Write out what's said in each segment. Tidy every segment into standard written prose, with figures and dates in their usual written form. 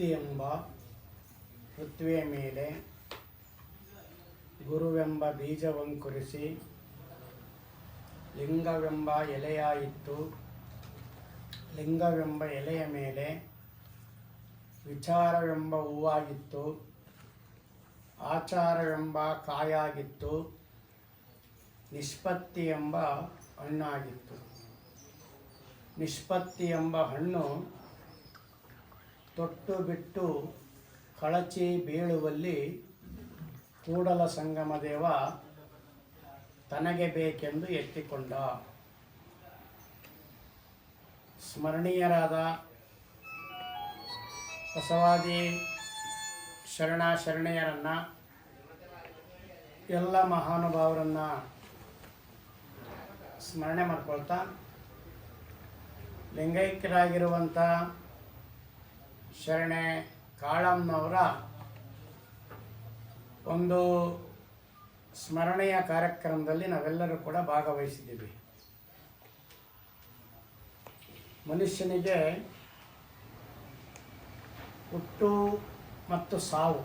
ಭಕ್ತಿ ಎಂಬ ಪೃಥ್ವಿಯ ಮೇಲೆ ಗುರುವೆಂಬ ಬೀಜವಂಕುರಿಸಿ ಲಿಂಗವೆಂಬ ಎಲೆಯಾಯಿತು. ಲಿಂಗವೆಂಬ ಎಲೆಯ ಮೇಲೆ ವಿಚಾರವೆಂಬ ಹೂವಾಗಿತ್ತು. ಆಚಾರವೆಂಬ ಕಾಯಾಗಿತ್ತು. ನಿಷ್ಪತ್ತಿ ಎಂಬ ಹಣ್ಣಾಗಿತ್ತು. ನಿಷ್ಪತ್ತಿ ಎಂಬ ಹಣ್ಣು ತೊಟ್ಟು ಬಿಟ್ಟು ಕಳಚಿ ಬೀಳುವಲ್ಲಿ ಕೂಡಲ ಸಂಗಮ ದೇವ ತನಗೆ ಬೇಕೆಂದು ಎತ್ತಿಕೊಂಡ. ಸ್ಮರಣೀಯರಾದ ಬಸವಾದಿ ಶರಣೆಯರನ್ನು, ಎಲ್ಲ ಮಹಾನುಭಾವರನ್ನು ಸ್ಮರಣೆ ಮಾಡ್ಕೊಳ್ತಾ, ಲಿಂಗೈಕ್ಯರಾಗಿರುವಂಥ ಶರಣೆ ಕಾಳಮ್ಮನವರ ಒಂದು ಸ್ಮರಣೆಯ ಕಾರ್ಯಕ್ರಮದಲ್ಲಿ ನಾವೆಲ್ಲರೂ ಕೂಡ ಭಾಗವಹಿಸಿದ್ದೀವಿ. ಮನುಷ್ಯನಿಗೆ ಹುಟ್ಟು ಮತ್ತು ಸಾವು,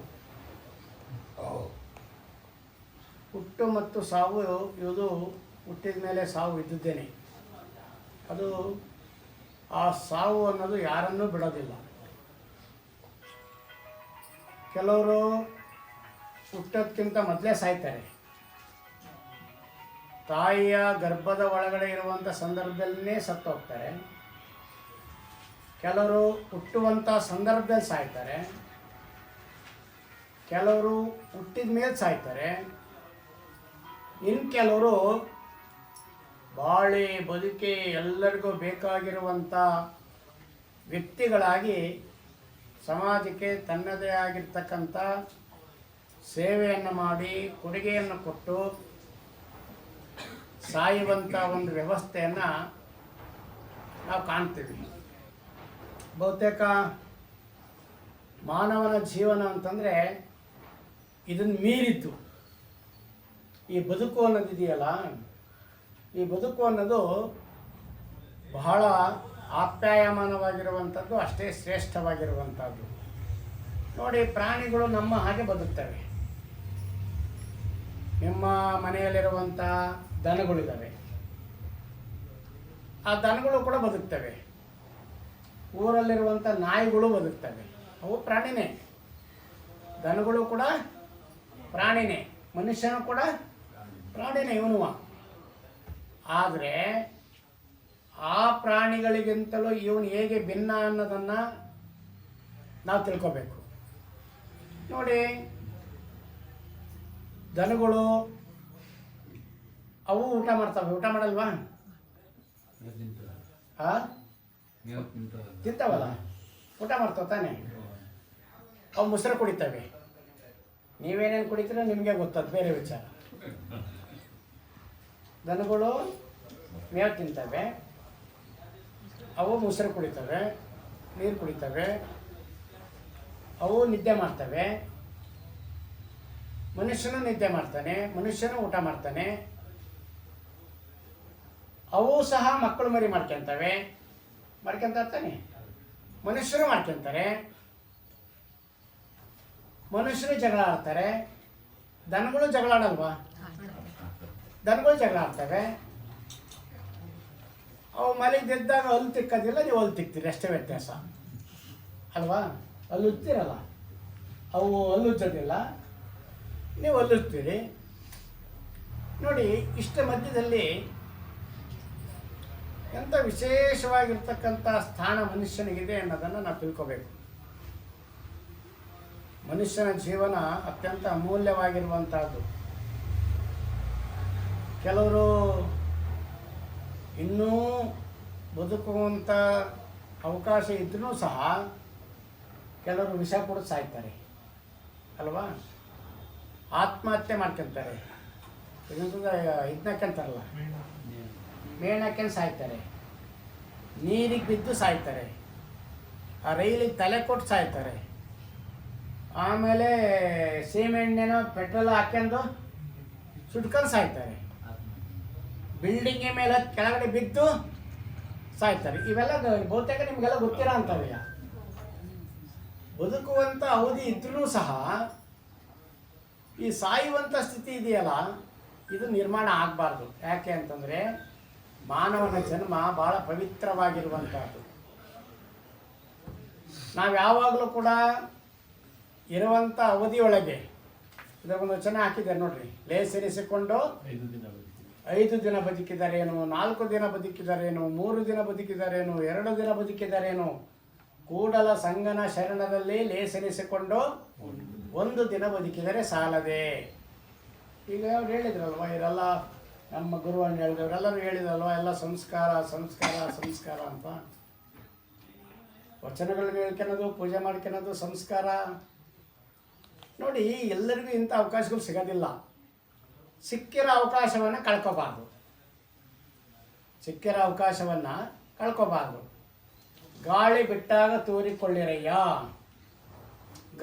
ಹುಟ್ಟು ಮತ್ತು ಸಾವು ಇದು ಹುಟ್ಟಿದ ಮೇಲೆ ಸಾವು ಇದ್ದುದ್ದೇನೆ. ಅದು ಆ ಸಾವು ಅನ್ನೋದು ಯಾರನ್ನೂ ಬಿಡೋದಿಲ್ಲ. ಕೆಲವರು ಹುಟ್ಟೋದಕ್ಕಿಂತ ಮೊದಲೇ ಸಾಯ್ತಾರೆ. ತಾಯಿಯ ಗರ್ಭದ ಒಳಗಡೆ ಇರುವಂಥ ಸಂದರ್ಭದಲ್ಲೇ ಸತ್ತು ಹೋಗ್ತಾರೆ. ಕೆಲವರು ಹುಟ್ಟುವಂಥ ಸಂದರ್ಭದಲ್ಲಿ ಸಾಯ್ತಾರೆ. ಕೆಲವರು ಹುಟ್ಟಿದ ಮೇಲೆ ಸಾಯ್ತಾರೆ. ಇನ್ನು ಕೆಲವರು ಬಾಳಿ ಬದುಕಿ ಎಲ್ಲರಿಗೂ ಬೇಕಾಗಿರುವಂಥ ವ್ಯಕ್ತಿಗಳಾಗಿ ಸಮಾಜಕ್ಕೆ ತನ್ನದೇ ಆಗಿರ್ತಕ್ಕಂಥ ಸೇವೆಯನ್ನು ಮಾಡಿ ಕೊಡುಗೆಯನ್ನು ಕೊಟ್ಟು ಸಾಯುವಂಥ ಒಂದು ವ್ಯವಸ್ಥೆಯನ್ನು ನಾವು ಕಾಣ್ತೀವಿ. ಬಹುತೇಕ ಮಾನವನ ಜೀವನ ಅಂತಂದರೆ ಇದನ್ನು ಮೀರಿದ್ದು. ಈ ಬದುಕು ಅನ್ನೋದಿದೆಯಲ್ಲ, ಈ ಬದುಕು ಅನ್ನೋದು ಬಹಳ ಆಪ್ಯಾಯಮಾನವಾಗಿರುವಂಥದ್ದು, ಅಷ್ಟೇ ಶ್ರೇಷ್ಠವಾಗಿರುವಂಥದ್ದು. ನೋಡಿ, ಪ್ರಾಣಿಗಳು ನಮ್ಮ ಹಾಗೆ ಬದುಕ್ತವೆ. ನಿಮ್ಮ ಮನೆಯಲ್ಲಿರುವಂಥ ದನಗಳಿದ್ದಾವೆ, ಆ ದನಗಳು ಕೂಡ ಬದುಕ್ತವೆ. ಊರಲ್ಲಿರುವಂಥ ನಾಯಿಗಳು ಬದುಕ್ತವೆ, ಅವು ಪ್ರಾಣಿನೇ. ದನಗಳು ಕೂಡ ಪ್ರಾಣಿನೇ, ಮನುಷ್ಯನೂ ಕೂಡ ಪ್ರಾಣಿನೇ ಇವನು. ಆದರೆ ಆ ಪ್ರಾಣಿಗಳಿಗಿಂತಲೂ ಇವನು ಹೇಗೆ ಭಿನ್ನ ಅನ್ನೋದನ್ನು ನಾವು ತಿಳ್ಕೋಬೇಕು. ನೋಡಿ, ದನಗಳು ಅವು ಊಟ ಮಾಡ್ತವೆ, ಊಟ ಮಾಡಲ್ವಾ? ತಿಂತಾವಲ್ಲ, ಊಟ ಮಾಡ್ತಾವ ತಾನೆ. ಅವು ಮೊಸರು ಕುಡಿತವೆ. ನೀವೇನೇನು ಕುಡಿತೀರೋ ನಿಮಗೆ ಗೊತ್ತದು ಬೇರೆ ವಿಚಾರ. ದನಗಳು ಮೇವು ತಿಂತವೆ, ಅವು ಮೊಸರು ಕುಡಿತವೆ, ನೀರು ಕುಡಿತವೆ, ಅವು ನಿದ್ದೆ ಮಾಡ್ತವೆ. ಮನುಷ್ಯನೂ ನಿದ್ದೆ ಮಾಡ್ತಾನೆ, ಮನುಷ್ಯನೂ ಊಟ ಮಾಡ್ತಾನೆ. ಅವು ಸಹ ಮಕ್ಕಳು ಮರಿ ಮಾಡ್ಕೊಳ್ತವೆ, ಮಾಡ್ಕೊತಾನೆ. ಮನುಷ್ಯರು ಮಾಡ್ಕೊತಾರೆ, ಮನುಷ್ಯರು ಜಗಳ ಆಡ್ತಾರೆ. ದನಗಳು ಜಗಳ ಆಡಲ್ವಾ? ದನಗಳು ಜಗಳ ಆಡ್ತವೆ. ಅವು ಮಲಗಿದ್ದಾಗ ಹಲ್ಲು ತಿಕ್ಕೋದಿಲ್ಲ, ನೀವು ಹಲ್ಲು ತಿಕ್ತೀರಿ, ಅಷ್ಟೇ ವ್ಯತ್ಯಾಸ ಅಲ್ವಾ? ಹಲ್ಲು ಉಜ್ತೀರಲ್ಲ, ಅವು ಹಲ್ಲು ಉಜ್ಜೋದಿಲ್ಲ, ನೀವು ಹಲ್ಲುತ್ತೀರಿ. ನೋಡಿ, ಇಷ್ಟ ಮಧ್ಯದಲ್ಲಿ ಎಂಥ ವಿಶೇಷವಾಗಿರ್ತಕ್ಕಂಥ ಸ್ಥಾನ ಮನುಷ್ಯನಿಗಿದೆ ಅನ್ನೋದನ್ನು ನಾವು ತಿಳ್ಕೋಬೇಕು. ಮನುಷ್ಯನ ಜೀವನ ಅತ್ಯಂತ ಅಮೂಲ್ಯವಾಗಿರುವಂಥದ್ದು. ಕೆಲವರು ಇನ್ನೂ ಬದುಕುವಂಥ ಅವಕಾಶ ಇದ್ರೂ ಸಹ ಕೆಲವರು ವಿಷ ಕುಡಿದು ಸಾಯ್ತಾರೆ ಅಲ್ವಾ? ಆತ್ಮಹತ್ಯೆ ಮಾಡ್ಕೊತಾರೆ. ಇದನ್ನಕ್ಕಂತಾರಲ್ಲ, ಮೇಣಕ್ಕೆ ಸಾಯ್ತಾರೆ, ನೀರಿಗೆ ಬಿದ್ದು ಸಾಯ್ತಾರೆ, ಆ ರೈಲಿಗೆ ತಲೆ ಕೊಟ್ಟು ಸಾಯ್ತಾರೆ. ಆಮೇಲೆ ಸೀಮೆಣ್ಣೆನೋ ಪೆಟ್ರೋಲ್ ಹಾಕ್ಕೊಂಡು ಸುಟ್ಕೊಂಡು ಸಾಯ್ತಾರೆ. ಬಿಲ್ಡಿಂಗ್ ಮೇಲೆ ಕೆಳಗಡೆ ಬಿದ್ದು ಸಾಯ್ತಾರೆ. ಇವೆಲ್ಲ ಬಹುತೇಕ ನಿಮಗೆಲ್ಲ ಗೊತ್ತಿರೋ ಅಂಥವ್ಯ. ಬದುಕುವಂಥ ಅವಧಿ ಇದ್ರೂ ಸಹ ಈ ಸಾಯುವಂಥ ಸ್ಥಿತಿ ಇದೆಯಲ್ಲ, ಇದು ನಿರ್ಮಾಣ ಆಗಬಾರ್ದು. ಯಾಕೆ ಅಂತಂದರೆ ಮಾನವನ ಜನ್ಮ ಭಾಳ ಪವಿತ್ರವಾಗಿರುವಂಥದ್ದು. ನಾವು ಯಾವಾಗಲೂ ಕೂಡ ಇರುವಂಥ ಅವಧಿಯೊಳಗೆ ಇದಕ್ಕೊಂದು ವಚನ ಹಾಕಿದ್ದಾರೆ ನೋಡ್ರಿ, ಲೇಸೆನಿಸಿಕೊಂಡು 5 ದಿನ ಬದುಕಿದರೇನು, 4 ದಿನ ಬದುಕಿದರೇನು, 3 ದಿನ ಬದುಕಿದರೇನು, 2 ದಿನ ಬದುಕಿದರೇನು, ಕೂಡಲ ಸಂಗನ ಶರಣದಲ್ಲಿ ಲೇಸೆನಿಸಿಕೊಂಡು 1 ದಿನ ಬದುಕಿದರೆ ಸಾಲದೆ. ಈಗ ಅವ್ರು ಹೇಳಿದ್ರಲ್ವ, ಇವರೆಲ್ಲ ನಮ್ಮ ಗುರುವನ್ನು ಹೇಳಿದವರೆಲ್ಲರೂ ಹೇಳಿದ್ರಲ್ವ, ಎಲ್ಲ ಸಂಸ್ಕಾರ ಸಂಸ್ಕಾರ ಸಂಸ್ಕಾರ ಅಂತ. ವಚನಗಳನ್ನ ಹೇಳ್ಕೊಳೋದು, ಪೂಜೆ ಮಾಡ್ಕೊಳೋದು ಸಂಸ್ಕಾರ. ನೋಡಿ, ಎಲ್ಲರಿಗೂ ಇಂಥ ಅವಕಾಶಗಳು ಸಿಗೋದಿಲ್ಲ. ಸಿಕ್ಕಿರೋ ಅವಕಾಶವನ್ನು ಕಳ್ಕೋಬಾರ್ದು, ಸಿಕ್ಕಿರೋ ಅವಕಾಶವನ್ನು ಕಳ್ಕೋಬಾರ್ದು. ಗಾಳಿ ಬಿಟ್ಟಾಗ ತೂರಿಕೊಳ್ಳಿರಯ್ಯ,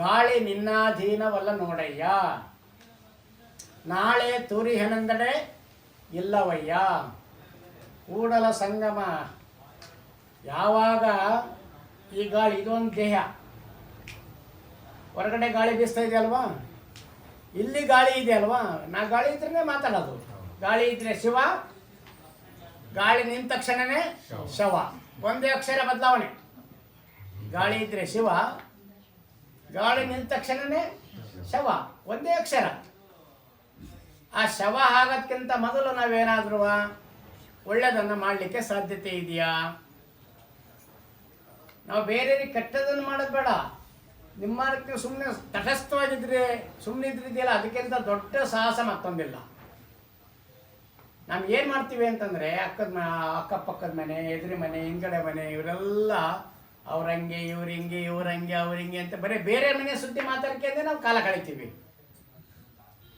ಗಾಳಿ ನಿನ್ನಾಧೀನವಲ್ಲ ನೋಡಯ್ಯ, ನಾಳೆ ತೂರಿ ಹೆಣಂದಡೆ ಇಲ್ಲವಯ್ಯ. ಕೂಡಲ ಸಂಗಮ, ಯಾವಾಗ ಈ ಗಾಳಿ, ಇದೊಂದು ದೇಹ, ಹೊರಗಡೆ ಗಾಳಿ ಬೀಸ್ತಾ ಇದೆ ಅಲ್ವಾ, ಇಲ್ಲಿ ಗಾಳಿ ಇದೆ ಅಲ್ವಾ, ನಾ ಗಾಳಿ ಇದ್ರೇ ಮಾತಾಡೋದು. ಗಾಳಿ ಇದ್ರೆ ಶಿವ, ಗಾಳಿ ನಿಂತ ತಕ್ಷಣನೇ ಶವ, ಒಂದೇ ಅಕ್ಷರ ಬದಲಾವಣೆ. ಗಾಳಿ ಇದ್ರೆ ಶಿವ, ಗಾಳಿ ನಿಂತ ತಕ್ಷಣನೇ ಶವ, ಒಂದೇ ಅಕ್ಷರ. ಆ ಶವ ಆಗೋದ್ಕಿಂತ ಮೊದಲು ನಾವೇನಾದ್ರೂ ಒಳ್ಳೆಯದನ್ನು ಮಾಡಲಿಕ್ಕೆ ಸಾಧ್ಯತೆ ಇದೆಯಾ? ನಾವು ಬೇರೆಯವ್ರಿಗೆ ಕೆಟ್ಟದನ್ನು ಮಾಡೋದು ಬೇಡ. ನಿಮ್ಮ ಸುಮ್ಮನೆ ತಟಸ್ಥವಾಗಿದ್ರೆ ಸುಮ್ಮನೆ ಇದ್ರಿದೆಯಲ್ಲ, ಅದಕ್ಕಿಂತ ದೊಡ್ಡ ಸಾಹಸ ಮತ್ತೊಂದಿಲ್ಲ. ನಾವು ಏನು ಮಾಡ್ತೀವಿ ಅಂತಂದರೆ, ಅಕ್ಕಪಕ್ಕದ ಮನೆ, ಎದುರಿ ಮನೆ, ಹಿಂಗಡೆ ಮನೆ, ಇವರೆಲ್ಲ ಅವ್ರಂಗೆ ಇವ್ರು ಹಿಂಗೆ, ಇವ್ರು ಹಂಗೆ, ಅವ್ರು ಹಿಂಗೆ ಅಂತ ಬರೀ ಬೇರೆ ಮನೆ ಸುದ್ದಿ ಮಾತಾಡ್ಕೊಂಡೆ ನಾವು ಕಾಲ ಕಳಿತೀವಿ.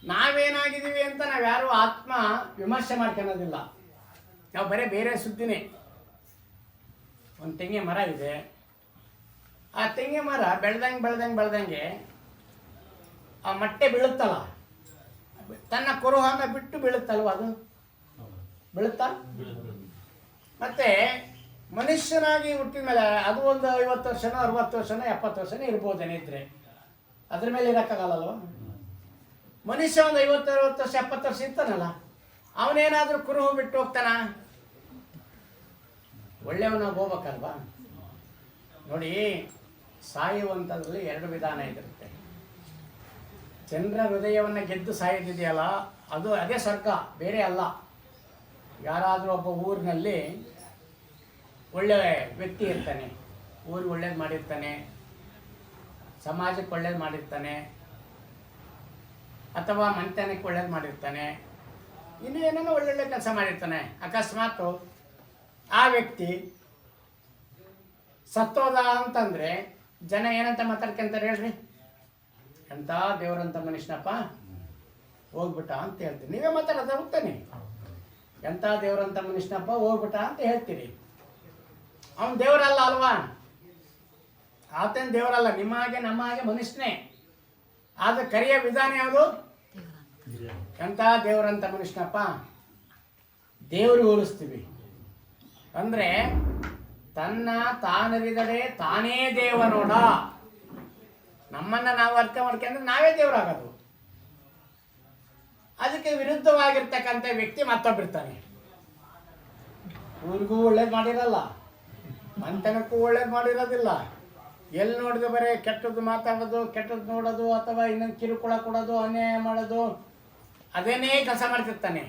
ನಾವೇನಾಗಿದ್ದೀವಿ ಅಂತ ನಾವು ಯಾರು ಆತ್ಮ ವಿಮರ್ಶೆ ಮಾಡ್ಕೊಳ್ಳೋದಿಲ್ಲ. ನಾವು ಬರೀ ಬೇರೆ ಸುದ್ದಿನೇ. ಒಂದು ತೆಂಗಿನ ಮರ ಇದೆ, ಆ ತೆಂಗಿನ ಮರ ಬೆಳ್ದಂಗೆ ಆ ಮಟ್ಟೆ ಬೀಳುತ್ತಲ್ಲ, ತನ್ನ ಕುರುಹನ್ನು ಬಿಟ್ಟು ಬೀಳುತ್ತಲ್ವ, ಅದು ಬೀಳುತ್ತಾ? ಮತ್ತೆ ಮನುಷ್ಯನಾಗಿ ಹುಟ್ಟಿದ ಮೇಲೆ ಅದು ಒಂದು 50 ವರ್ಷನೋ 60 ವರ್ಷನೋ 70 ವರ್ಷನೋ ಇರ್ಬೋದೇನಿದ್ರೆ, ಅದ್ರ ಮೇಲೆ ಇರೋಕ್ಕಾಗಲ್ಲಲ್ವ. ಮನುಷ್ಯ ಒಂದು 50 60 ವರ್ಷ 70 ವರ್ಷ ಇರ್ತಾನಲ್ಲ, ಅವನೇನಾದ್ರೂ ಕುರುಹು ಬಿಟ್ಟು ಹೋಗ್ತಾನ? ಒಳ್ಳೆಯವನಾಗಿ ಹೋಗ್ಬೇಕಲ್ವಾ. ನೋಡಿ, ಸಾಯುವಂಥದ್ರಲ್ಲಿ 2 ವಿಧಾನ ಇರುತ್ತೆ. ಜನರ ಹೃದಯವನ್ನು ಗೆದ್ದು ಸಾಯೋದಿದೆಯಲ್ಲ, ಅದೇ ಸ್ವರ್ಗ, ಬೇರೆ ಅಲ್ಲ. ಯಾರಾದರೂ ಒಬ್ಬ ಊರಿನಲ್ಲಿ ಒಳ್ಳೆಯ ವ್ಯಕ್ತಿ ಇರ್ತಾನೆ, ಊರಿಗೆ ಒಳ್ಳೇದು ಮಾಡಿರ್ತಾನೆ, ಸಮಾಜಕ್ಕೆ ಒಳ್ಳೇದು ಮಾಡಿರ್ತಾನೆ, ಅಥವಾ ಮಂತ್ಯಾನಕ್ಕೆ ಒಳ್ಳೇದು ಮಾಡಿರ್ತಾನೆ, ಇನ್ನೂ ಏನೇನೋ ಒಳ್ಳೊಳ್ಳೆ ಕೆಲಸ ಮಾಡಿರ್ತಾನೆ. ಅಕಸ್ಮಾತು ಆ ವ್ಯಕ್ತಿ ಸತ್ತೋದ ಅಂತಂದರೆ ಜನ ಏನಂತ ಮಾತಾಡ್ಕೊಂತಾರೆ ಹೇಳ್ರಿ? ಎಂಥ ದೇವರಂತ ಮನುಷ್ಯನಪ್ಪ ಹೋಗ್ಬಿಟ್ಟ ಅಂತ ಹೇಳ್ತೀರಿ. ನೀವೇ ಮಾತಾಡೋದ ಹೋಗ್ತಾನೆ, ಎಂಥ ದೇವರಂತ ಮನುಷ್ಯನಪ್ಪ ಹೋಗ್ಬಿಟ್ಟ ಅಂತ ಹೇಳ್ತೀರಿ. ಅವನು ದೇವರಲ್ಲ ಅಲ್ವಾ? ಆತನ ದೇವರಲ್ಲ, ನಿಮ್ಮ ಹಾಗೆ ನಮ್ಮ ಹಾಗೆ ಮನುಷ್ಯನೇ. ಆದ ಕರೆಯ ವಿಧಾನ ಯಾವುದು? ಎಂಥ ದೇವರಂತ ಮನುಷ್ಯನಪ್ಪ, ದೇವ್ರಿಗೆ ಹೋಲಿಸ್ತೀವಿ. ಅಂದರೆ ತನ್ನ ತಾನರಿದಡೆ ತಾನೇ ದೇವ ನೋಡ. ನಮ್ಮನ್ನು ನಾವು ಅರ್ಥ ಮಾಡ್ಕೊಂಡ್ರೆ ನಾವೇ ದೇವರಾಗೋದು. ಅದಕ್ಕೆ ವಿರುದ್ಧವಾಗಿರ್ತಕ್ಕಂಥ ವ್ಯಕ್ತಿ ಮತ್ತೊಬ್ಬಿರ್ತಾನೆ. ಊರಿಗೂ ಒಳ್ಳೇದು ಮಾಡಿರಲ್ಲ, ಮಂತನಕ್ಕೂ ಒಳ್ಳೇದು ಮಾಡಿರೋದಿಲ್ಲ. ಎಲ್ಲಿ ನೋಡಿದ್ರೆ ಬರೀ ಕೆಟ್ಟದ್ದು ಮಾತಾಡೋದು, ಕೆಟ್ಟದ್ದು ನೋಡೋದು, ಅಥವಾ ಇನ್ನೊಂದು ಕಿರುಕುಳ ಕೊಡೋದು, ಅನ್ಯಾಯ ಮಾಡೋದು, ಅದೇನೇ ಕೆಲಸ ಮಾಡ್ತಿರ್ತಾನೆ.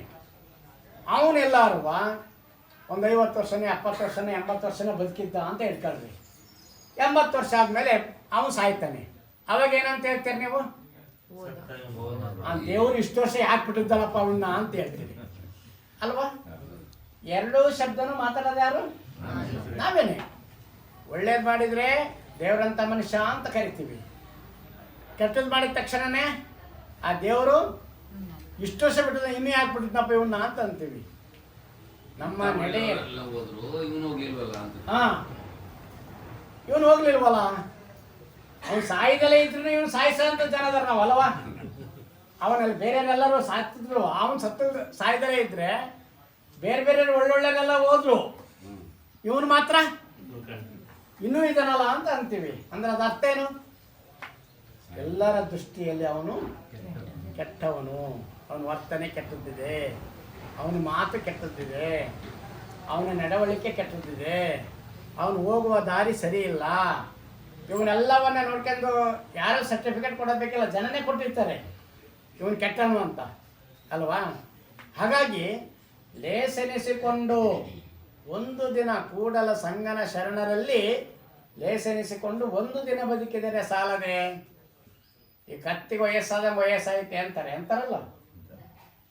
ಅವನೆಲ್ಲರೂ ಒಂದು 50 ವರ್ಷನೇ 70 ವರ್ಷನೇ 80 ವರ್ಷನೇ ಬದುಕಿದ್ದ ಅಂತ ಹೇಳ್ಕೊಳ್ರಿ. 80 ವರ್ಷ ಆದಮೇಲೆ ಅವನು ಸಾಯ್ತಾನೆ. ಅವಾಗ ಏನಂತ ಹೇಳ್ತೀರಿ ನೀವು? ಆ ದೇವ್ರು ಇಷ್ಟು ವರ್ಷ ಯಾಕೆ ಬಿಟ್ಟಿದ್ದಲ್ಲಪ್ಪ ಅವನ್ನ ಅಂತ ಹೇಳ್ತೀರಿ ಅಲ್ವಾ? 2 ಶಬ್ದನೂ ಮಾತಾಡೋದು ಯಾರು? ನಾವೇನೆ. ಒಳ್ಳೇದು ಮಾಡಿದರೆ ದೇವರಂತ ಮನುಷ್ಯ ಅಂತ ಕರಿತೀವಿ. ಕೆಟ್ಟದ್ದು ಮಾಡಿದ ತಕ್ಷಣನೇ ಆ ದೇವರು ಇಷ್ಟು ವರ್ಷ ಬಿಟ್ಟಿದ್ದ, ಇನ್ನೂ ಯಾಕೆ ಬಿಟ್ಟಿದ್ದಪ್ಪ ಇವನ್ನ ಅಂತ ಅಂತೀವಿ. ನಮ್ಮ ನಡೆ ಇವನು ಹೋಗ್ಲಿಲ್ವಲ್ಲ, ಅವನು ಸಾಯ್ದಲೇ ಇದ್ರು ಇವನು ಸಾಯಿಸಂತ ಜನದಾರ ನಾವು ಅಲ್ವಾ? ಅವನಲ್ಲಿ ಬೇರೆಯವರೆಲ್ಲರೂ ಸಾಯ್ತಿದ್ರು, ಅವನು ಸಾಯ್ದಲೇ ಇದ್ರೆ ಬೇರೆ ಬೇರೆ ಒಳ್ಳೊಳ್ಳೆಲ್ಲ ಹೋದ್ರು, ಇವನು ಮಾತ್ರ ಇನ್ನೂ ಇದನ್ನಲ್ಲ ಅಂತ ಅಂತೀವಿ. ಅಂದ್ರೆ ಅದು ಅರ್ಥ ಏನು? ಎಲ್ಲರ ದೃಷ್ಟಿಯಲ್ಲಿ ಅವನು ಕೆಟ್ಟವನು. ಅವನ ವರ್ತನೆ ಕೆಟ್ಟದ್ದಿದೆ, ಅವನ ಮಾತು ಕೆಟ್ಟದ್ದಿದೆ, ಅವನ ನಡವಳಿಕೆ ಕೆಟ್ಟದ್ದಿದೆ, ಅವನು ಹೋಗುವ ದಾರಿ ಸರಿ ಇಲ್ಲ. ಇವನ್ನೆಲ್ಲವನ್ನ ನೋಡ್ಕೊಂಡು ಯಾರು ಸರ್ಟಿಫಿಕೇಟ್ ಕೊಡಬೇಕಿಲ್ಲ, ಜನನೇ ಕೊಟ್ಟಿರ್ತಾರೆ ಇವನು ಕೆಟ್ಟನು ಅಂತ ಅಲ್ವಾ. ಹಾಗಾಗಿ ಲೇಸೆನಿಸಿಕೊಂಡು ಒಂದು ದಿನ ಕೂಡಲ ಸಂಗನ ಶರಣರಲ್ಲಿ ಲೇಸೆನಿಸಿಕೊಂಡು ಒಂದು ದಿನ ಬದುಕಿದರೆ ಸಾಲದೆ. ಈ ಕತ್ತಿಗೆ ವಯಸ್ಸಾದಂಗೆ ಅಂತಾರಲ್ಲ,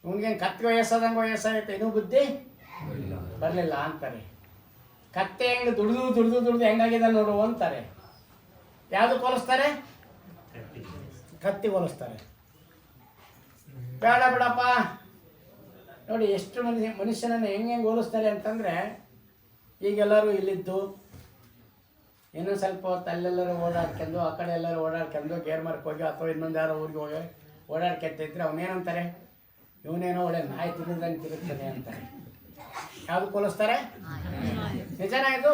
ಇವನಿಗೇನು ಕತ್ತಿಗೆ ವಯಸ್ಸಾದಂಗೆ ಇನ್ನೂ ಬುದ್ಧಿ ಬರಲಿಲ್ಲ ಅಂತಾರೆ. ಕತ್ತೆ ಹೆಂಗೆ ದುಡ್ದು ಹೆಂಗಾಗಿದೆ ನೋಡು ಅಂತಾರೆ. ಯಾವುದು ಹೋಲಿಸ್ತಾರೆ? ಕತ್ತಿ ಹೋಲಿಸ್ತಾರೆ. ಬೇಡ ಬಿಡಪ್ಪ, ನೋಡಿ ಎಷ್ಟು ಮನುಷ್ಯನನ್ನು ಹೆಂಗೆ ಹೋಲಿಸ್ತಾರೆ ಅಂತಂದರೆ, ಈಗೆಲ್ಲರೂ ಇಲ್ಲಿದ್ದು ಇನ್ನೂ ಸ್ವಲ್ಪ ಹೊತ್ತು ಅಲ್ಲೆಲ್ಲರೂ ಓಡಾಡ್ಕೊಂಡು ಆ ಕಡೆ ಎಲ್ಲರೂ ಓಡಾಡ್ಕೊಂಡು ಗೇರ್ ಮಾರ್ಕ್ ಹೋಗಿ ಅಥವಾ ಇನ್ನೊಂದು ಯಾರೋ ಊರಿಗೆ ಹೋಗಿ ಓಡಾಡ್ಕೊತಿದ್ರೆ ಅವನೇನಂತಾರೆ, ಇವನೇನೋ ಒಳ್ಳೆ ನಾಯಿ ತಿರುದಂಗೆ ತಿರುಗ್ತಾನೆ ಅಂತಾರೆ. ಯಾವುದು ಹೋಲಿಸ್ತಾರೆ? ನಿಜನಾ ಇದು?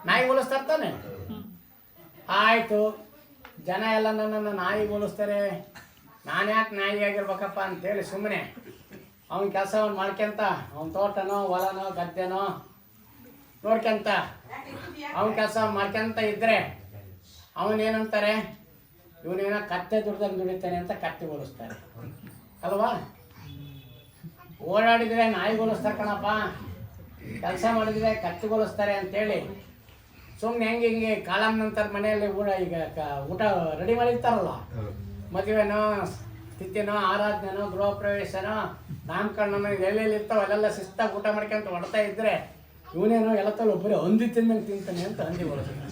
ನಾಯಿ ಹೋಲಿಸ್ತಾರೆ ತಾನೆ? ಆಯಿತು, ಜನ ಎಲ್ಲ ನನ್ನನ್ನು ನಾಯಿ ಹೋಲಿಸ್ತಾರೆ, ನಾನು ಯಾಕೆ ನಾಯಿ ಆಗಿರ್ಬೇಕಪ್ಪ ಅಂತೇಳಿ ಸುಮ್ಮನೆ ಅವನ ಕೆಲಸ ಅವ್ನು ಮಾಡ್ಕೊಂತ, ಅವನ ತೋಟನೋ ಹೊಲನೋ ಗದ್ದೆನೋ ನೋಡ್ಕೊಂತ ಅವನ ಕೆಲಸ ಮಾಡ್ಕೊಂತ ಇದ್ದರೆ ಅವನೇನಂತಾರೆ, ಇವನೇನೋ ಕತ್ತೆ ದುಡ್ದಂಗೆ ದುಡಿತಾನೆ ಅಂತ ಕತ್ತೆ ಹೋಲಿಸ್ತಾರೆ ಅಲ್ವಾ. ಓಡಾಡಿದರೆ ನಾಯಿ ಹೋಲಿಸ್ತಾರೆ ಕಣಪ್ಪ, ಕೆಲಸ ಮಾಡಿದರೆ ಕತ್ತೆ ಹೋಲಿಸ್ತಾರೆ ಅಂತೇಳಿ ಸುಮ್ಮನೆ ಹಿಂಗೆ ಕಾಲಂ ನಂತರ ಮನೆಯಲ್ಲಿ ಊಟ ರೆಡಿ ಮಾಡಿರ್ತಾರಲ್ಲ, ಮದುವೆನೋ ತಿಥಿನೋ ಆರಾಧನೆನೋ ಗೃಹ ಪ್ರವೇಶನೋ ನಾಮಕರಣನೋ ಎಲ್ಲೆಲ್ಲಿ ಇರ್ತಾವೆ ಅಲ್ಲೆಲ್ಲ ಶಿಸ್ತಾಗಿ ಊಟ ಮಾಡ್ಕೊಂತ ಹೊಡ್ತಾ ಇದ್ದರೆ ಇವನೇನೋ ಎಲ್ಲತ್ತಲ್ಲಿ ಒಬ್ಬರೇ ಹಂದಿ ತಿಂದಂಗೆ ತಿಂತಾನೆ ಅಂತ ಹಂದಿ ಹೋಲಿಸ್ತಾರೆ.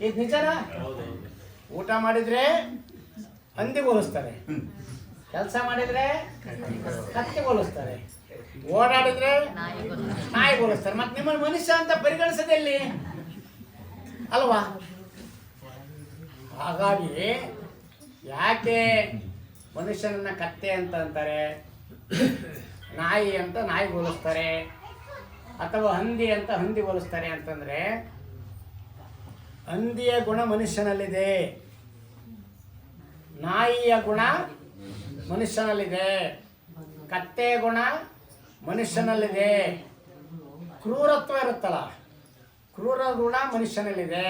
ಇದು ನಿಜನಾ? ಊಟ ಮಾಡಿದರೆ ಹಂದಿ ಹೋಲಿಸ್ತಾರೆ, ಕೆಲಸ ಮಾಡಿದರೆ ಕತ್ತಿ ಹೋಲಿಸ್ತಾರೆ, ಓಡಾಡಿದರೆ ನಾಯಿ ಹೋಲಿಸ್ತಾರೆ. ಮತ್ತು ನಿಮ್ಮನ್ನು ಮನುಷ್ಯ ಅಂತ ಪರಿಗಣಿಸೋದೆಲ್ಲಿ ಅಲ್ವಾ. ಹಾಗಾಗಿ ಯಾಕೆ ಮನುಷ್ಯನನ್ನ ಕತ್ತೆ ಅಂತ ಅಂತಾರೆ, ನಾಯಿ ಅಂತ ನಾಯಿ ಹೋಲಿಸ್ತಾರೆ, ಅಥವಾ ಹಂದಿ ಅಂತ ಹಂದಿ ಹೋಲಿಸ್ತಾರೆ ಅಂತಂದರೆ, ಹಂದಿಯ ಗುಣ ಮನುಷ್ಯನಲ್ಲಿದೆ, ನಾಯಿಯ ಗುಣ ಮನುಷ್ಯನಲ್ಲಿದೆ, ಕತ್ತೆಯ ಗುಣ ಮನುಷ್ಯನಲ್ಲಿದೆ, ಕ್ರೂರತ್ವ ಇರುತ್ತಲ್ಲ ಕ್ರೂರ ಗುಣ ಮನುಷ್ಯನಲ್ಲಿದೆ.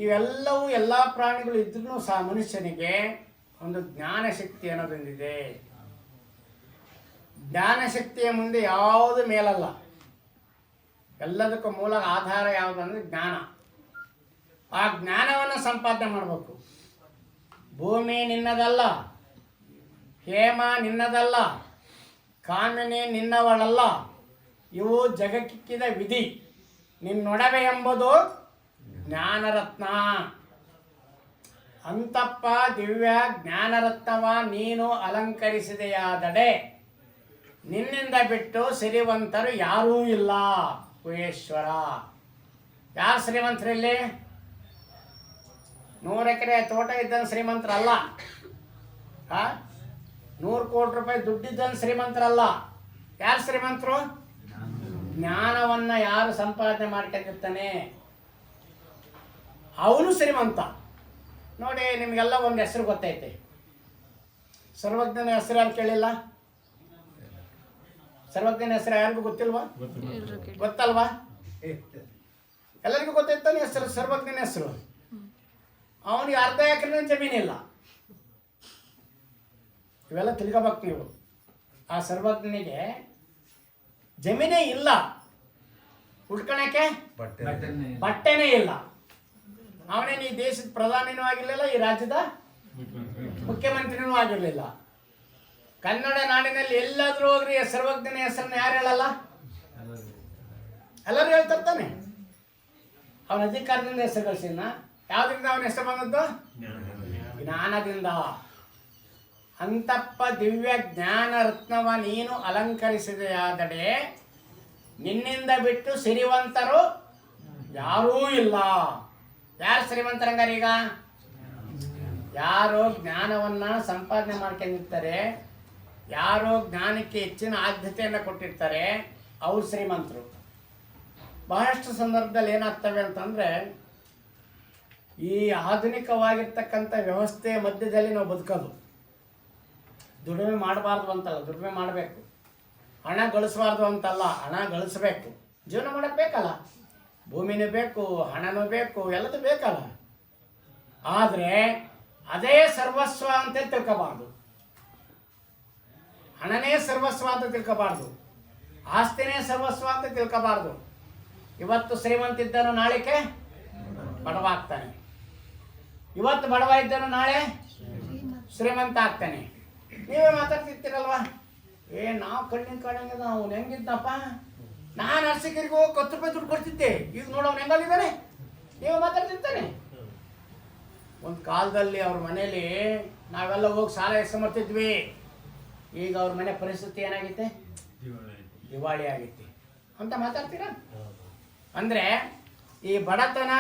ಇವೆಲ್ಲವೂ ಎಲ್ಲ ಪ್ರಾಣಿಗಳು ಇದ್ರೂ ಸಹ ಮನುಷ್ಯನಿಗೆ ಒಂದು ಜ್ಞಾನಶಕ್ತಿ ಅನ್ನೋದೊಂದಿದೆ. ಜ್ಞಾನಶಕ್ತಿಯ ಮುಂದೆ ಯಾವುದು ಮೇಲಲ್ಲ. ಎಲ್ಲದಕ್ಕೂ ಮೂಲ ಆಧಾರ ಯಾವುದು ಅಂದರೆ ಜ್ಞಾನ. ಆ ಜ್ಞಾನವನ್ನು ಸಂಪಾದನೆ ಮಾಡಬೇಕು. ಭೂಮಿ ನಿನ್ನದಲ್ಲ, ಹೇಮ ನಿನ್ನದಲ್ಲ, ಕಾಮಿನಿ ನಿನ್ನವಳಲ್ಲ, ಇವು ಜಗಕ್ಕಿಕ್ಕಿದ ವಿಧಿ. ನಿನ್ನೊಡವೆ ಎಂಬುದು ಜ್ಞಾನರತ್ನ. ಅಂತಪ್ಪ ದಿವ್ಯ ಜ್ಞಾನರತ್ನವ ನೀನು ಅಲಂಕರಿಸಿದೆಯಾದಡೆ ನಿನ್ನಿಂದ ಬಿಟ್ಟು ಸಿರಿವಂತರು ಯಾರೂ ಇಲ್ಲ. ಕುಯೇಶ್ವರ ಯಾರು ಶ್ರೀಮಂತರಿಲ್ಲಿ? 100 ಎಕರೆ ತೋಟ ಇದ್ದಂಗೆ ಶ್ರೀಮಂತರಲ್ಲ, 100 ಕೋಟಿ ರೂಪಾಯಿ ದುಡ್ಡಿದ್ದಂಗೆ ಶ್ರೀಮಂತರಲ್ಲ. ಯಾರು ಶ್ರೀಮಂತರು? ಜ್ಞಾನವನ್ನು ಯಾರು ಸಂಪಾದನೆ ಮಾಡ್ಕೊಂಡಿರ್ತಾನೆ ಅವನು ಶ್ರೀಮಂತ. ನೋಡಿ, ನಿಮಗೆಲ್ಲ ಒಂದು ಹೆಸರು ಗೊತ್ತೈತೆ. ಸರ್ವಜ್ಞನ ಹೆಸರು ಯಾರು ಕೇಳಿಲ್ಲ? ಸರ್ವಜ್ಞನ ಹೆಸರು ಯಾರಿಗೂ ಗೊತ್ತಿಲ್ವಾ? ಗೊತ್ತಲ್ವಾ? ಎಲ್ಲರಿಗೂ ಗೊತ್ತೈತಾನೆ ಹೆಸರು, ಸರ್ವಜ್ಞನ ಹೆಸರು. ಅವನಿಗೆ ಅರ್ಧ ಎಕರೆ ಜಮೀನಿಲ್ಲ. ಇವೆಲ್ಲ ತಿಳ್ಕೋಬೇಕು ನೀವು. ಆ ಸರ್ವಜ್ಞನಿಗೆ ಜಮೀನೇ ಇಲ್ಲ, ಉಟ್ಕೊಳಕ್ಕೆ ಬಟ್ಟೆನೇ ಇಲ್ಲ. ಅವನೇನು ಈ ದೇಶದ ಪ್ರಧಾನಿನೂ ಆಗಿರಲಿಲ್ಲ, ಈ ರಾಜ್ಯದ ಮುಖ್ಯಮಂತ್ರಿನೂ ಆಗಿರಲಿಲ್ಲ. ಕನ್ನಡ ನಾಡಿನಲ್ಲಿ ಎಲ್ಲಾದ್ರೂ ಹೋಗ್ರಿ ಸರ್ವಜ್ಞನ ಹೆಸರನ್ನ ಯಾರು ಹೇಳಲ್ಲ? ಎಲ್ಲರೂ ಹೇಳ್ತಾನೆ. ಅವನ ಅಧಿಕಾರದಿಂದ ಹೆಸರು ಗಳಿಸಿನ. ಯಾವುದರಿಂದ ಅವನ ಹೆಸರು ಬಂದದ್ದು? ಜ್ಞಾನದಿಂದ. ಅಂತಪ್ಪ ದಿವ್ಯ ಜ್ಞಾನ ರತ್ನವ ನೀನು ಅಲಂಕರಿಸಿದೆಯಾದಡೆ ನಿನ್ನಿಂದ ಬಿಟ್ಟು ಸಿರಿವಂತರು ಯಾರೂ ಇಲ್ಲ. ಯಾರು ಶ್ರೀಮಂತರಂಗಾರೀಗ? ಯಾರೋ ಜ್ಞಾನವನ್ನು ಸಂಪಾದನೆ ಮಾಡ್ಕೊಂಡಿರ್ತಾರೆ, ಯಾರೋ ಜ್ಞಾನಕ್ಕೆ ಹೆಚ್ಚಿನ ಆದ್ಯತೆಯನ್ನು ಕೊಟ್ಟಿರ್ತಾರೆ, ಅವ್ರು ಶ್ರೀಮಂತರು. ಬಹಳಷ್ಟು ಸಂದರ್ಭದಲ್ಲಿ ಏನಾಗ್ತವೆ ಅಂತಂದರೆ, ಈ ಆಧುನಿಕವಾಗಿರ್ತಕ್ಕಂಥ ವ್ಯವಸ್ಥೆ ಮಧ್ಯದಲ್ಲಿ ನಾವು ಬದುಕೋದು. ದುಡಿಮೆ ಮಾಡಬಾರ್ದು ಅಂತಲ್ಲ, ದುಡಿಮೆ ಮಾಡಬೇಕು. ಹಣ ಗಳಿಸಬಾರ್ದು ಅಂತಲ್ಲ, ಹಣ ಗಳಿಸ್ಬೇಕು. ಜೀವನ ಮಾಡೋಕ್ಕೆ ಬೇಕಲ್ಲ, ಭೂಮಿನೂ ಬೇಕು, ಹಣನೂ ಬೇಕು, ಎಲ್ಲದೂ ಬೇಕಲ್ಲ. ಆದರೆ ಅದೇ ಸರ್ವಸ್ವ ಅಂತ ತಿಳ್ಕೋಬಾರ್ದು, ಹಣನೇ ಸರ್ವಸ್ವ ಅಂತ ತಿಳ್ಕೋಬಾರ್ದು, ಆಸ್ತಿನೇ ಸರ್ವಸ್ವ ಅಂತ ತಿಳ್ಕೋಬಾರ್ದು. ಇವತ್ತು ಶ್ರೀಮಂತ ಇದ್ದನು ನಾಳೆಗೆ ಬಡವ ಆಗ್ತಾನೆ, ಇವತ್ತು ಬಡವ ಇದ್ದನು ನಾಳೆ ಶ್ರೀಮಂತ ಆಗ್ತಾನೆ. ನೀವೇ ಮಾತಾಡ್ತಿರ್ತೀರಲ್ವಾ, ನಾವು ಕಣ್ಣಿನ ಕಾಣಂಗೆ ಅವ್ನು ಹೆಂಗಿದ್ದಪ್ಪ, ನಾನು ಅರ್ಸಿಕರಿಗೆ ಹೋಗಿ 10 ರೂಪಾಯಿ ದುಡ್ಡು ಕೊಡ್ತಿದ್ದೆ, ಈಗ ನೋಡು ಅವ್ನು ಹೆಂಗಾಗಿದ್ದಾನೆ. ನೀವೇ ಮಾತಾಡ್ತಿರ್ತಾನೆ. ಒಂದು ಕಾಲದಲ್ಲಿ ಅವ್ರ ಮನೇಲಿ ನಾವೆಲ್ಲ ಹೋಗಿ ಸಾಲ ಎಸ್ಕೊಂಬರ್ತಿದ್ವಿ. ಈಗ ಅವ್ರ ಮನೆ ಪರಿಸ್ಥಿತಿ ಏನಾಗೈತೆ, ದಿವಾಳಿ ಆಗೈತಿ ಅಂತ ಮಾತಾಡ್ತೀರಾ. ಅಂದರೆ ಈ ಬಡತನ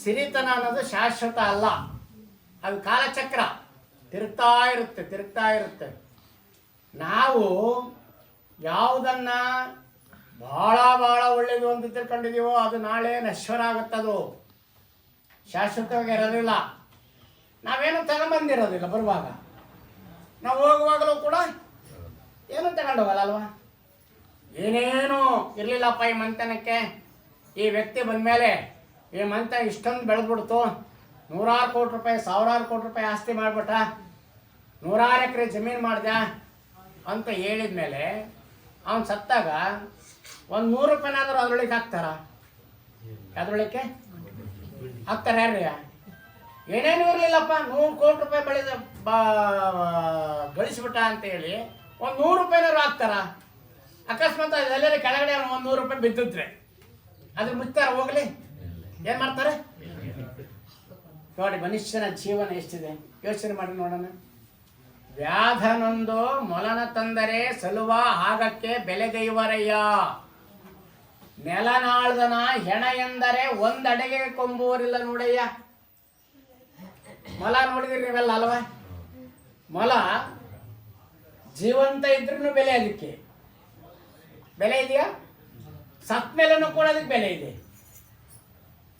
ಸಿರಿತನ ಅನ್ನೋದು ಶಾಶ್ವತ ಅಲ್ಲ, ಅದು ಕಾಲಚಕ್ರ ತಿರುಗ್ತಾ ಇರುತ್ತೆ. ನಾವು ಯಾವುದನ್ನ ಭಾಳ ಒಳ್ಳೆಯದು ಅಂತ ತಿಳ್ಕೊಂಡಿದ್ದೀವೋ ಅದು ನಾಳೆ ನಶ್ವರ ಆಗುತ್ತದು, ಶಾಶ್ವತವಾಗಿ ಇರೋದಿಲ್ಲ. ನಾವೇನು ತಗೊಂಬಂದಿರೋದಿಲ್ಲ, ಬರುವಾಗ ನಾವು ಹೋಗುವಾಗಲೂ ಕೂಡ ಏನೂ ತಗೊಂಡು ಹೋಗಲ್ಲ ಅಲ್ವಾ. ಏನೇನು ಇರಲಿಲ್ಲಪ್ಪ ಈ ಮಂತನಕ್ಕೆ, ಈ ವ್ಯಕ್ತಿ ಬಂದಮೇಲೆ ಈ ಮಂತ ಇಷ್ಟೊಂದು ಬೆಳೆದ್ಬಿಡ್ತು, 100 ಕೋಟಿ ರೂಪಾಯಿ 1000 ಕೋಟಿ ರೂಪಾಯಿ ಆಸ್ತಿ ಮಾಡಿಬಿಟ್ಟ, 100 ಎಕರೆ ಜಮೀನು ಮಾಡ್ದ ಅಂತ ಹೇಳಿದ ಮೇಲೆ ಅವನು ಸತ್ತಾಗ ಒಂದು 100 ರೂಪಾಯಿನಾದರೂ ಅದರೊಳಗೆ ಹಾಕ್ತಾರ? ಅದರೊಳಗೆ ಹಾಕ್ತಾರೆ ಯಾರ್ರಿ? ಏನೇನು ಇರಲಿಲ್ಲಪ್ಪ 100 ಕೋಟಿ ರೂಪಾಯಿ ಗಳಿಸ್ಬಿಟ್ಟ ಅಂತೇಳಿ ಒಂದು 100 ರೂಪಾಯಿನಾದ್ರು ಹಾಕ್ತಾರ? ಅಕಸ್ಮಾತ್ ಅದೆಲ್ಲರೂ ಕೆಳಗಡೆ ಒಂದು 100 ರೂಪಾಯಿ ಬಿದ್ದಿದ್ರೆ ಅದ್ರ ಮುಚ್ತಾರ? ಹೋಗ್ಲಿ, ಏನು ಮಾಡ್ತಾರೆ ನೋಡಿ. ಮನುಷ್ಯನ ಜೀವನ ಎಷ್ಟಿದೆ ಯೋಚನೆ ಮಾಡಿ ನೋಡೋಣ. ವ್ಯಾಧನೊಂದು ಮೊಲನ ತಂದರೆ ಸಲುವ ಆಗಕ್ಕೆ ಬೆಲೆಗೈವರಯ್ಯ, ನೆಲನಾಳ್ದನ ಹೆಣ ಎಂದರೆ ಒಂದಡೆಗೆ ಕೊಂಬುವರಿಲ್ಲ ನೋಡಯ್ಯ. ಮೊಲ ನೋಡಿದ್ರಿ ನೀವೆಲ್ಲ ಅಲ್ವಾ? ಮೊಲ ಜೀವಂತ ಇದ್ರೂ ಬೆಲೆ, ಅದಕ್ಕೆ ಬೆಲೆ ಇದೆಯಾ? ಸತ್ ಮೇಲೂ ಕೂಡ ಅದಕ್ಕೆ ಬೆಲೆ ಇದೆ.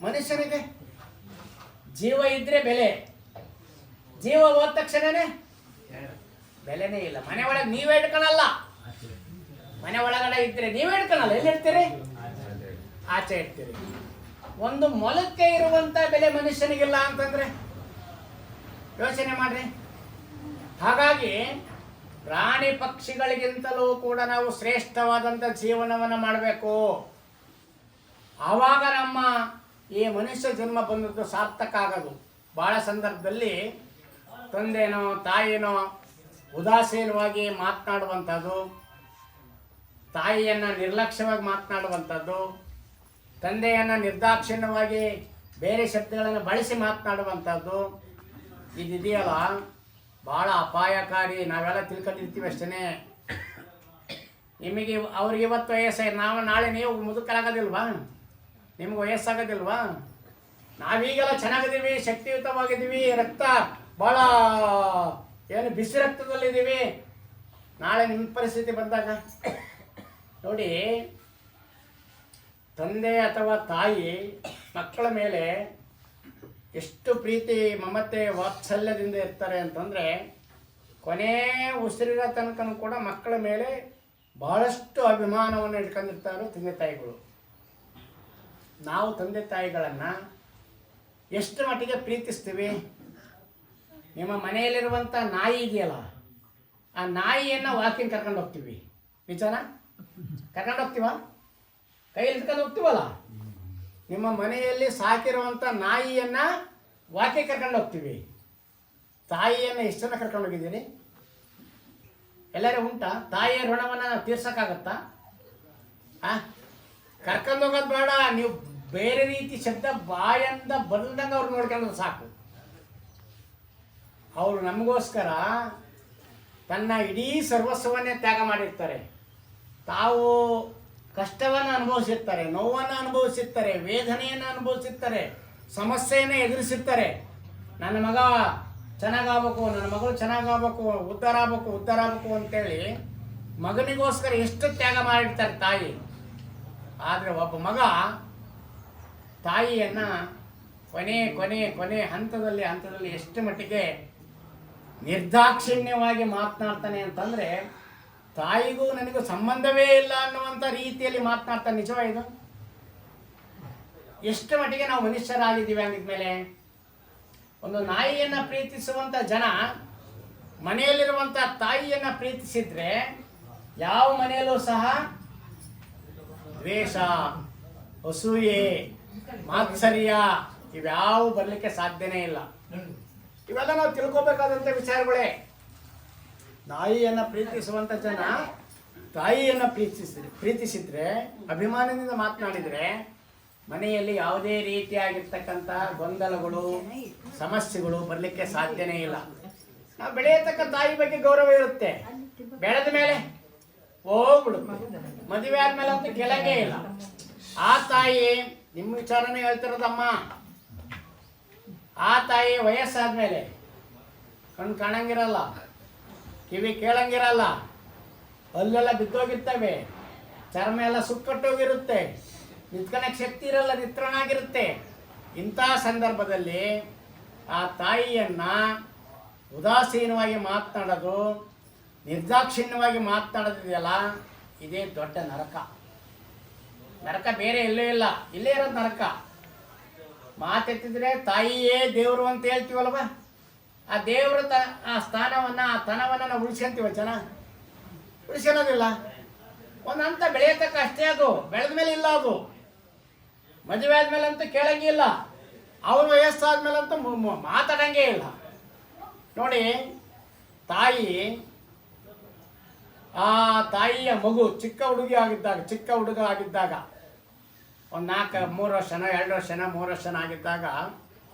ಮನುಷ್ಯನಿಗೆ ಜೀವ ಇದ್ರೆ ಬೆಲೆ, ಜೀವ ಹೋದ ತಕ್ಷಣನೇ ಬೆಲೆನೇ ಇಲ್ಲ. ಮನೆ ಒಳಗೆ ನೀವೇ ಇಟ್ಕೊಳಲ್ಲ, ಮನೆ ಒಳಗಡೆ ಇದ್ರೆ ನೀವೇ ಇಟ್ಕೊಳಲ್ಲ, ಎಲ್ಲಿ ಇರ್ತೀರಿ? ಆಚೆ ಇರ್ತೀರಿ. ಒಂದು ಮೊಲಕ್ಕೆ ಇರುವಂತ ಬೆಲೆ ಮನುಷ್ಯನಿಗಿಲ್ಲ ಅಂತಂದ್ರೆ ಯೋಚನೆ ಮಾಡ್ರಿ. ಹಾಗಾಗಿ ಪ್ರಾಣಿ ಪಕ್ಷಿಗಳಿಗಿಂತಲೂ ಕೂಡ ನಾವು ಶ್ರೇಷ್ಠವಾದಂಥ ಜೀವನವನ್ನು ಮಾಡಬೇಕು. ಆವಾಗ ನಮ್ಮ ಈ ಮನುಷ್ಯ ಜನ್ಮ ಬಂದದ್ದು ಸಾರ್ಥಕ ಆಗೋದು. ಭಾಳ ಸಂದರ್ಭದಲ್ಲಿ ತಂದೆನೋ ತಾಯಿನೋ ಉದಾಸೀನವಾಗಿ ಮಾತನಾಡುವಂಥದ್ದು, ತಾಯಿಯನ್ನು ನಿರ್ಲಕ್ಷ್ಯವಾಗಿ ಮಾತನಾಡುವಂಥದ್ದು, ತಂದೆಯನ್ನು ನಿರ್ದಾಕ್ಷಿಣ್ಯವಾಗಿ ಬೇರೆ ಶಬ್ದಗಳನ್ನು ಬಳಸಿ ಮಾತನಾಡುವಂಥದ್ದು, ಇದೆಯಲ್ಲ ಭಾಳ ಅಪಾಯಕಾರಿ. ನಾವೆಲ್ಲ ತಿಳ್ಕೊಂಡಿರ್ತೀವಿ ಅಷ್ಟೇ. ನಿಮಗೆ ಅವ್ರಿಗೆ ಇವತ್ತು ವಯಸ್ಸಾಗಿ ನಾಳೆ ನೀವು ಮುದುಕರಾಗೋದಿಲ್ವಾ? ನಿಮ್ಗೆ ವಯಸ್ಸಾಗೋದಿಲ್ವಾ? ನಾವೀಗೆಲ್ಲ ಚೆನ್ನಾಗಿದ್ದೀವಿ, ಶಕ್ತಿಯುತವಾಗಿದ್ದೀವಿ, ರಕ್ತ ಭಾಳ ಏನು ಬಿಸಿ ರಕ್ತದಲ್ಲಿದ್ದೀವಿ. ನಾಳೆ ನಿಮ್ಮ ಪರಿಸ್ಥಿತಿ ಬಂದಾಗ ನೋಡಿ, ತಂದೆ ಅಥವಾ ತಾಯಿ ಮಕ್ಕಳ ಮೇಲೆ ಎಷ್ಟು ಪ್ರೀತಿ ಮಮತೆ ವಾತ್ಸಲ್ಯದಿಂದ ಇರ್ತಾರೆ ಅಂತಂದರೆ, ಕೊನೆ ಉಸಿರಿರೋ ತನಕನೂ ಕೂಡ ಮಕ್ಕಳ ಮೇಲೆ ಭಾಳಷ್ಟು ಅಭಿಮಾನವನ್ನು ಇಟ್ಕೊಂಡಿರ್ತಾರೆ ತಂದೆ ತಾಯಿಗಳು. ನಾವು ತಂದೆ ತಾಯಿಗಳನ್ನು ಎಷ್ಟು ಮಟ್ಟಿಗೆ ಪ್ರೀತಿಸ್ತೀವಿ? ನಿಮ್ಮ ಮನೆಯಲ್ಲಿರುವಂಥ ನಾಯಿ ಇದೆಯಲ್ಲ, ಆ ನಾಯಿಯನ್ನು ವಾಕಿಂಗ್ ಕರ್ಕೊಂಡು ಹೋಗ್ತೀವಿ, ನಿಜನಾ? ಕರ್ಕೊಂಡು ಹೋಗ್ತೀವ? ಕೈಯಲ್ಲಿ ಇಟ್ಕೊಂಡು ಹೋಗ್ತೀವಲ್ಲ. ನಿಮ್ಮ ಮನೆಯಲ್ಲಿ ಸಾಕಿರುವಂಥ ನಾಯಿಯನ್ನು ವಾಕಿಂಗ್ ಕರ್ಕೊಂಡು ಹೋಗ್ತೀವಿ. ತಾಯಿಯನ್ನು ಎಷ್ಟು ಜನ ಕರ್ಕೊಂಡು ಹೋಗಿದ್ದೀರಿ? ಎಲ್ಲರೂ ಉಂಟಾ? ತಾಯಿಯ ಋಣವನ್ನು ತೀರ್ಸೋಕ್ಕಾಗತ್ತಾ? ಕರ್ಕೊಂಡು ಹೋಗೋದು ಬೇಡ, ನೀವು ಬೇರೆ ರೀತಿ ಶಬ್ದ ಬಾಯಿಂದ ಬದಲ್ದಂಗೆ ಅವ್ರು ನೋಡ್ಕೊಂಡ್ರೆ ಸಾಕು. ಅವರು ನಮಗೋಸ್ಕರ ತನ್ನ ಇಡೀ ಸರ್ವಸ್ವವನ್ನೇ ತ್ಯಾಗ ಮಾಡಿರ್ತಾರೆ. ತಾವು ಕಷ್ಟವನ್ನು ಅನುಭವಿಸಿರ್ತಾರೆ, ನೋವನ್ನು ಅನುಭವಿಸಿರ್ತಾರೆ, ವೇದನೆಯನ್ನು ಅನುಭವಿಸಿರ್ತಾರೆ, ಸಮಸ್ಯೆಯನ್ನು ಎದುರಿಸಿರ್ತಾರೆ. ನನ್ನ ಮಗ ಚೆನ್ನಾಗಾಗಬೇಕು, ನನ್ನ ಮಗಳು ಚೆನ್ನಾಗಾಗಬೇಕು, ಉದ್ಧಾರ ಆಗಬೇಕು ಅಂತೇಳಿ ಮಗನಿಗೋಸ್ಕರ ಎಷ್ಟು ತ್ಯಾಗ ಮಾಡಿರ್ತಾರೆ ತಾಯಿ. ಆದರೆ ಒಬ್ಬ ಮಗ ತಾಯಿಯನ್ನು ಕೊನೆ ಹಂತದಲ್ಲಿ ಎಷ್ಟು ಮಟ್ಟಿಗೆ ನಿರ್ದಾಕ್ಷಿಣ್ಯವಾಗಿ ಮಾತನಾಡ್ತಾನೆ ಅಂತಂದ್ರೆ, ತಾಯಿಗೂ ನನಗೂ ಸಂಬಂಧವೇ ಇಲ್ಲ ಅನ್ನುವಂಥ ರೀತಿಯಲ್ಲಿ ಮಾತನಾಡ್ತಾನೆ. ನಿಜವಾ ಇದು? ಎಷ್ಟು ಮಟ್ಟಿಗೆ ನಾವು ಮನುಷ್ಯರಾಗಿದ್ದೀವಿ ಅಂದಿದ್ಮೇಲೆ, ಒಂದು ನಾಯಿಯನ್ನ ಪ್ರೀತಿಸುವಂತ ಜನ ಮನೆಯಲ್ಲಿರುವಂತ ತಾಯಿಯನ್ನ ಪ್ರೀತಿಸಿದ್ರೆ ಯಾವ ಮನೆಯಲ್ಲೂ ಸಹ ದ್ವೇಷ, ಅಸೂಯೆ, ಮಾತ್ಸರ್ಯ ಇವ್ಯಾವು ಬರಲಿಕ್ಕೆ ಸಾಧ್ಯನೇ ಇಲ್ಲ. ಇವೆಲ್ಲ ನಾವು ತಿಳ್ಕೊಬೇಕಾದಂಥ ವಿಚಾರಗಳೇ. ನಾಯಿಯನ್ನ ಪ್ರೀತಿಸುವಂತ ಜನ ತಾಯಿಯನ್ನ ಪ್ರೀತಿಸಿದ್ರೆ, ಅಭಿಮಾನದಿಂದ ಮಾತನಾಡಿದ್ರೆ ಮನೆಯಲ್ಲಿ ಯಾವುದೇ ರೀತಿಯಾಗಿರ್ತಕ್ಕಂಥ ಗೊಂದಲಗಳು, ಸಮಸ್ಯೆಗಳು ಬರಲಿಕ್ಕೆ ಸಾಧ್ಯನೇ ಇಲ್ಲ. ನಾವು ಬೆಳೆಯತಕ್ಕ ತಾಯಿ ಬಗ್ಗೆ ಗೌರವ ಇರುತ್ತೆ. ಬೆಳೆದ ಮೇಲೆ ಹೋಗ್ಬಿಡುತ್ತೆ. ಮದುವೆ ಆದ್ಮೇಲೆ ಅಂತೂ ಕೆಳಗೆ ಇಲ್ಲ. ಆ ತಾಯಿ, ನಿಮ್ಮ ವಿಚಾರನೇ ಹೇಳ್ತಿರೋದಮ್ಮ, ಆ ತಾಯಿ ವಯಸ್ಸಾದ್ಮೇಲೆ ಕಣ್ಣು ಕಾಣಂಗಿರಲ್ಲ, ಕಿವಿ ಕೇಳಂಗಿರಲ್ಲ, ಹಲ್ಲೆಲ್ಲ ಬಿದ್ದೋಗಿರ್ತವೆ, ಚರ್ಮ ಎಲ್ಲ ಸುಕ್ಕಟ್ಟೋಗಿರುತ್ತೆ, ನಿಂತ್ಕೊಳಕ್ಕೆ ಶಕ್ತಿ ಇರಲ್ಲ, ನಿತ್ರನಾಗಿರುತ್ತೆ. ಇಂಥ ಸಂದರ್ಭದಲ್ಲಿ ಆ ತಾಯಿಯನ್ನ ಉದಾಸೀನವಾಗಿ ಮಾತನಾಡೋದು, ನಿರ್ದಾಕ್ಷಿಣ್ಯವಾಗಿ ಮಾತನಾಡೋದಿದೆಯಲ್ಲ, ಇದೇ ದೊಡ್ಡ ನರಕ. ನರಕ ಬೇರೆ ಎಲ್ಲೂ ಇಲ್ಲ, ಇಲ್ಲೇ ಇರೋದು ನರಕ. ಮಾತೆತ್ತಿದ್ರೆ ತಾಯಿಯೇ ದೇವರು ಅಂತ ಹೇಳ್ತೀವಲ್ವ, ಆ ದೇವರ ಆ ಸ್ಥಾನವನ್ನು, ಆ ತನವನ್ನು ನಾವು ಉಳಿಸ್ಕೊಂತೀವ. ಜನ ಉಳಿಸ್ಕೊಳ್ಳೋದಿಲ್ಲ. ಒಂದು ಹಂತ ಬೆಳೆಯತಕ್ಕ ಅಷ್ಟೇ, ಅದು ಬೆಳೆದ ಮೇಲೆ ಇಲ್ಲ. ಅದು ಮದುವೆ ಆದ್ಮೇಲೆ ಅಂತೂ ಕೇಳಂಗೆ ಇಲ್ಲ, ಅವ್ರ ವಯಸ್ಸಾದ್ಮೇಲಂತೂ ಮಾತಾಡಂಗೆ ಇಲ್ಲ. ನೋಡಿ, ಆ ತಾಯಿಯ ಮಗು ಚಿಕ್ಕ ಹುಡುಗ ಆಗಿದ್ದಾಗ ಒಂದು 3 ವರ್ಷನೋ 2 ವರ್ಷನೋ 3 ವರ್ಷನೋ ಆಗಿದ್ದಾಗ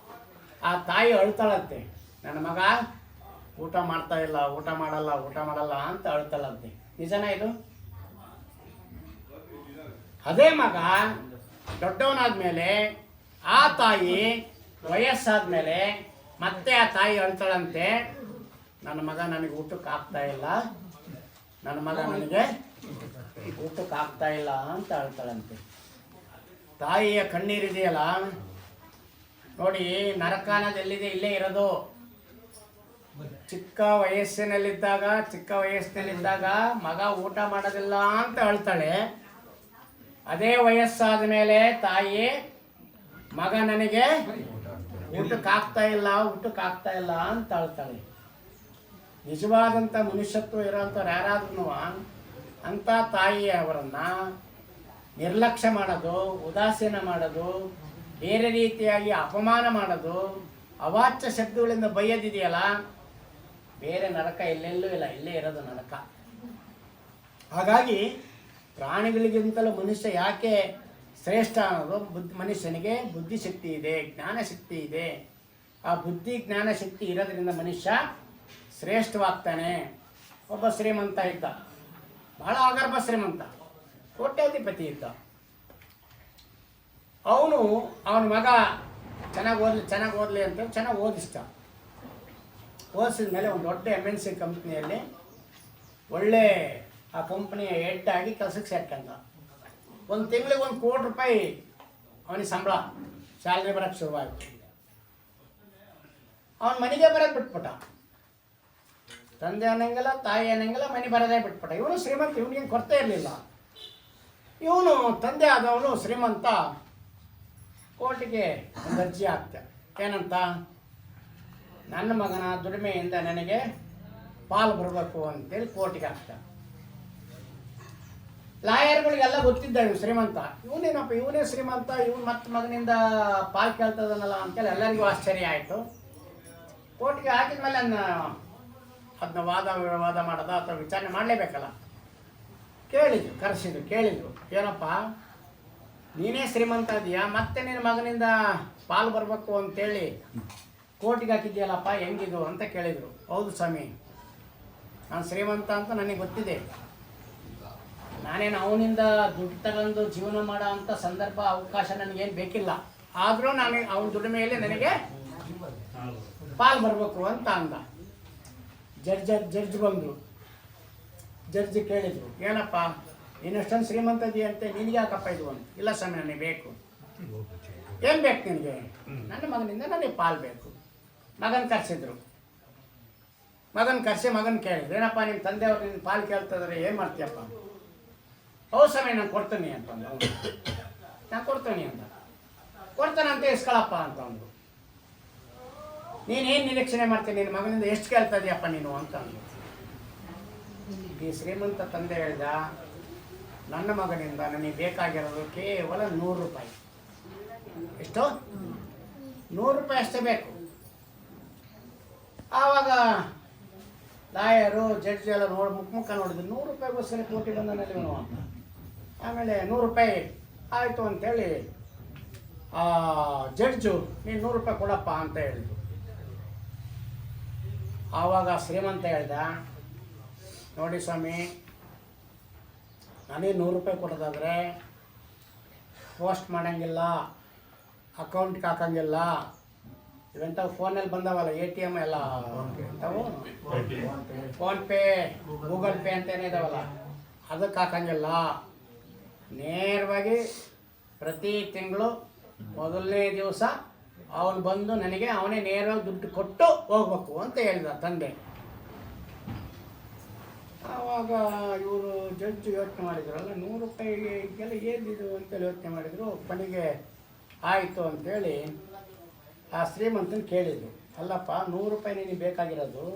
ಆ ತಾಯಿ ಅಳ್ತಾಳಂತೆ, ನನ್ನ ಮಗ ಊಟ ಮಾಡ್ತಾ ಇಲ್ಲ, ಊಟ ಮಾಡಲ್ಲ ಅಂತ ಅಳ್ತಾಳಂತೆ. ನಿಜನಾ ಇದು? ಅದೇ ಮಗ ದೊಡ್ಡವನಾದ್ಮೇಲೆ ಆ ತಾಯಿ ವಯಸ್ಸಾದ್ಮೇಲೆ ಮತ್ತೆ ಆ ತಾಯಿ ಅಳ್ತಾಳಂತೆ, ನನ್ನ ಮಗ ನನಗೆ ಊಟಕ್ಕೆ ಆಗ್ತಾ ಇಲ್ಲ, ನನ್ನ ಮಗ ನನಗೆ ಊಟಕ್ಕೆ ಆಗ್ತಾ ಇಲ್ಲ ಅಂತ ಅಳ್ತಾಳಂತೆ. ತಾಯಿಯ ಕಣ್ಣೀರಿದೆಯಲ್ಲ ನೋಡಿ, ನರಕ ಅನ್ನೋದು ಎಲ್ಲಿದೆ? ಇಲ್ಲೇ ಇರೋದು. ಚಿಕ್ಕ ವಯಸ್ಸಿನಲ್ಲಿದ್ದಾಗ ಮಗ ಊಟ ಮಾಡೋದಿಲ್ಲ ಅಂತ ಅಳ್ತಾಳೆ. ಅದೇ ವಯಸ್ಸಾದ ಮೇಲೆ ತಾಯಿ, ಮಗ ನನಗೆ ಊಟಕ್ಕೆ ಆಗ್ತಾ ಇಲ್ಲ ಅಂತ ಅಳ್ತಾಳೆ. ನಿಜವಾದಂಥ ಮನುಷ್ಯತ್ವ ಇರೋಂಥವ್ರು ಯಾರಾದ್ರೂ ಅಂಥ ತಾಯಿಯವರನ್ನ ನಿರ್ಲಕ್ಷ್ಯ ಮಾಡೋದು, ಉದಾಸೀನ ಮಾಡೋದು, ಬೇರೆ ರೀತಿಯಾಗಿ ಅಪಮಾನ ಮಾಡೋದು, ಅವಾಚ್ಯ ಶಬ್ದಗಳಿಂದ ಬೈಯೋದಿದೆಯಲ್ಲ, ಬೇರೆ ನರಕ ಎಲ್ಲೆಲ್ಲೂ ಇಲ್ಲ, ಇಲ್ಲೇ ಇರೋದು ನರಕ. ಹಾಗಾಗಿ ಪ್ರಾಣಿಗಳಿಗಿಂತಲೂ ಮನುಷ್ಯ ಯಾಕೆ ಶ್ರೇಷ್ಠ ಅನ್ನೋದು, ಮನುಷ್ಯನಿಗೆ ಬುದ್ಧಿಶಕ್ತಿ ಇದೆ, ಜ್ಞಾನಶಕ್ತಿ ಇದೆ. ಆ ಬುದ್ಧಿ ಜ್ಞಾನಶಕ್ತಿ ಇರೋದ್ರಿಂದ ಮನುಷ್ಯ ಶ್ರೇಷ್ಠವಾಗ್ತಾನೆ. ಒಬ್ಬ ಶ್ರೀಮಂತ ಇದ್ದ, ಬಹಳ ಆಗರ್ಭ ಶ್ರೀಮಂತ, ಕೋಟ್ಯಾಧಿಪತಿ ಇದ್ದ. ಅವನ ಮಗ ಚೆನ್ನಾಗಿ ಓದಲಿ ಅಂತ ಚೆನ್ನಾಗಿ ಓದಿಸಿದ ಮೇಲೆ ಒಂದು ದೊಡ್ಡ MNC ಕಂಪ್ನಿಯಲ್ಲಿ ಒಳ್ಳೆ ಆ ಕಂಪ್ನಿಯ ಹೆಡ್ ಆಗಿ ಕೆಲಸಕ್ಕೆ ಸೇರ್ಕೊಂಡ. ಒಂದು ತಿಂಗಳಿಗೆ $1 ಕೋಟಿ ಅವನಿಗೆ ಸಂಬಳ, ಸ್ಯಾಲ್ರಿ ಬರೋಕ್ಕೆ ಶುರುವಾಯಿತು. ಅವನ ಮನೆಗೆ ಬರೋದು ಬಿಟ್ಬಿಟ್ಟ. ತಂದೆ ಅನ್ನಂಗಿಲ್ಲ, ತಾಯಿ ಅನ್ನಂಗಿಲ್ಲ, ಮನೆ ಬರೋದೇ ಬಿಟ್ಬಿಟ್ಟ. ಇವನು ಶ್ರೀಮಂತ, ಇವನಿಗೇನು ಕೊರತೆ ಇರಲಿಲ್ಲ. ಇವನು ತಂದೆ ಆದವನು ಶ್ರೀಮಂತ, ಕೋರ್ಟಿಗೆ ಒಂದು ಅರ್ಜಿ ಹಾಕ್ತ. ಏನಂತ? ನನ್ನ ಮಗನ ದುಡಿಮೆಯಿಂದ ನನಗೆ ಪಾಲು ಬರಬೇಕು ಅಂತೇಳಿ ಕೋರ್ಟಿಗೆ ಹಾಕ್ತ. ಲಾಯರ್ಗಳಿಗೆಲ್ಲ ಗೊತ್ತಿದ್ದ ಇವ್ನು ಶ್ರೀಮಂತ. ಇವನೇ ಶ್ರೀಮಂತ, ಇವನು ಮತ್ತೆ ಮಗನಿಂದ ಪಾಲು ಕೇಳ್ತದನಲ್ಲ ಅಂತೇಳಿ ಎಲ್ಲರಿಗೂ ಆಶ್ಚರ್ಯ ಆಯಿತು. ಕೋರ್ಟಿಗೆ ಹಾಕಿದ್ಮೇಲೆ ಅದನ್ನ ವಾದ ಮಾಡೋದ ಅಥವಾ ವಿಚಾರಣೆ ಮಾಡಲೇಬೇಕಲ್ಲ. ಕೇಳಿದ್ರು, ಏನಪ್ಪ ನೀನೇ ಶ್ರೀಮಂತ ಇದೆಯಾ, ಮತ್ತೆ ನಿನ್ನ ಮಗನಿಂದ ಪಾಲು ಬರಬೇಕು ಅಂತೇಳಿ ಕೋರ್ಟಿಗೆ ಹಾಕಿದ್ಯಲ್ಲಪ್ಪ, ಹೆಂಗಿದು ಅಂತ ಕೇಳಿದರು. ಹೌದು ಸ್ವಾಮಿ, ನಾನು ಶ್ರೀಮಂತ ಅಂತ ನನಗೆ ಗೊತ್ತಿದೆ. ನಾನೇನು ಅವನಿಂದ ದುಡ್ಡು ತಗೊಂಡು ಜೀವನ ಮಾಡೋ ಅಂಥ ಸಂದರ್ಭ ಅವಕಾಶ ನನಗೇನು ಬೇಕಿಲ್ಲ. ಆದರೂ ನಾನು ಅವನ ದುಡಿಮೆಯಲ್ಲಿ ನನಗೆ ಪಾಲು ಬರಬೇಕು ಅಂತ ಅಂದ. ಜಡ್ಜ್ ಬಂದರು. ಜಡ್ಜ್ ಕೇಳಿದರು, ಏನಪ್ಪ ನೀನು ಅಷ್ಟೊಂದು ಶ್ರೀಮಂತ ಇದೆಯಂತೆ, ನಿನಗೆ ಯಾಕಪ್ಪ ಇದು ಅಂತ. ಇಲ್ಲ ಸ್ವಾಮಿ, ನನಗೆ ಬೇಕು. ಏನು ಬೇಕು ನಿನಗೆ? ನನ್ನ ಮಗನಿಂದ ನನಗೆ ಪಾಲು ಬೇಕು. ಮಗನ ಕರೆಸಿದ್ರು. ಮಗನ ಕೇಳಿದ್ರು, ಏನಪ್ಪ ನಿಮ್ಮ ತಂದೆಯವ್ರು ನಿನ್ನ ಪಾಲು ಕೇಳ್ತಿದ್ರೆ ಏನು ಮಾಡ್ತೀಯಪ್ಪ? ಹೌದು ಸ್ವಾಮಿ ನಾನು ಕೊಡ್ತೀನಿ ಅಂತಂದು. ನಾನು ಕೊಡ್ತೀನಿ ಅಂತ. ಕೊಡ್ತಾನಂತ ಇಸ್ಕೊಳಪ್ಪ ಅಂತಂದು. ನೀನೇನು ನಿರೀಕ್ಷಣೆ ಮಾಡ್ತೀನಿ? ನಿನ್ನ ಮಗನಿಂದ ಎಷ್ಟು ಕೇಳ್ತಾ ಇದೆಯಪ್ಪ ನೀನು ಅಂತಂದು. ಈ ಶ್ರೀಮಂತ ತಂದೆ ಹೇಳ್ದ, ನನ್ನ ಮಗನಿಂದ ನನಗೆ ಬೇಕಾಗಿರೋದು ಕೇವಲ 100 ರೂಪಾಯಿ. ಎಷ್ಟು? 100 ರೂಪಾಯಿ ಅಷ್ಟೇ ಬೇಕು. ಆವಾಗ ಲಾಯರು ಜಡ್ಜ್ ಎಲ್ಲ ಮುಖ ನೋಡಿದ್ರು, 100 ರೂಪಾಯಿಗೋಸ್ಕರ ಕೋಟಿ ಬಂದನಲ್ಲಿ ಇವನು ಅಂತ. ಆಮೇಲೆ 100 ರೂಪಾಯಿ ಆಯಿತು ಅಂತೇಳಿ ಜಡ್ಜು, ನೀನು 100 ರೂಪಾಯಿ ಕೊಡಪ್ಪ ಅಂತ ಹೇಳಿದ್ರು. ಆವಾಗ ಶ್ರೀಮಂತ ಹೇಳ್ದ, ನೋಡಿ ಸ್ವಾಮಿ, ನನಗೆ 100 ರೂಪಾಯಿ ಕೊಡೋದಾದರೆ ಪೋಸ್ಟ್ ಮಾಡೋಂಗಿಲ್ಲ, ಅಕೌಂಟ್ಗೆ ಹಾಕೋಂಗಿಲ್ಲ. ಇವೆಂಥವು ಫೋನಲ್ಲಿ ಬಂದಾವಲ್ಲ, ATM ಎಲ್ಲ ಎಂಥವು ಫೋನ್ಪೇ, ಗೂಗಲ್ ಪೇ ಅಂತೇನೇ ಇದಾವಲ್ಲ, ಅದಕ್ಕೆ ಹಾಕೋಂಗಿಲ್ಲ. ನೇರವಾಗಿ ಪ್ರತಿ ತಿಂಗಳು ಮೊದಲನೇ ದಿವಸ ಅವನು ಬಂದು ನನಗೆ ಅವನೇ ನೇರವಾಗಿ ದುಡ್ಡು ಕೊಟ್ಟು ಹೋಗ್ಬೇಕು ಅಂತ ಹೇಳಿದ ತಂದೆ. ಆವಾಗ ಇವರು ಜಡ್ಜ್ ಯೋಚನೆ ಮಾಡಿದ್ರಲ್ಲ, 100 ರೂಪಾಯಿಗೆಲ್ಲ ಏನಿದು ಅಂತೇಳಿ ಯೋಚನೆ ಮಾಡಿದರು. ಕೊನೆಗೆ ಆಯಿತು ಅಂತೇಳಿ ಆ ಶ್ರೀಮಂತನ ಕೇಳಿದರು, ಅಲ್ಲಪ್ಪ 100 ರೂಪಾಯಿ ನಿನಗೆ ಬೇಕಾಗಿರೋದು,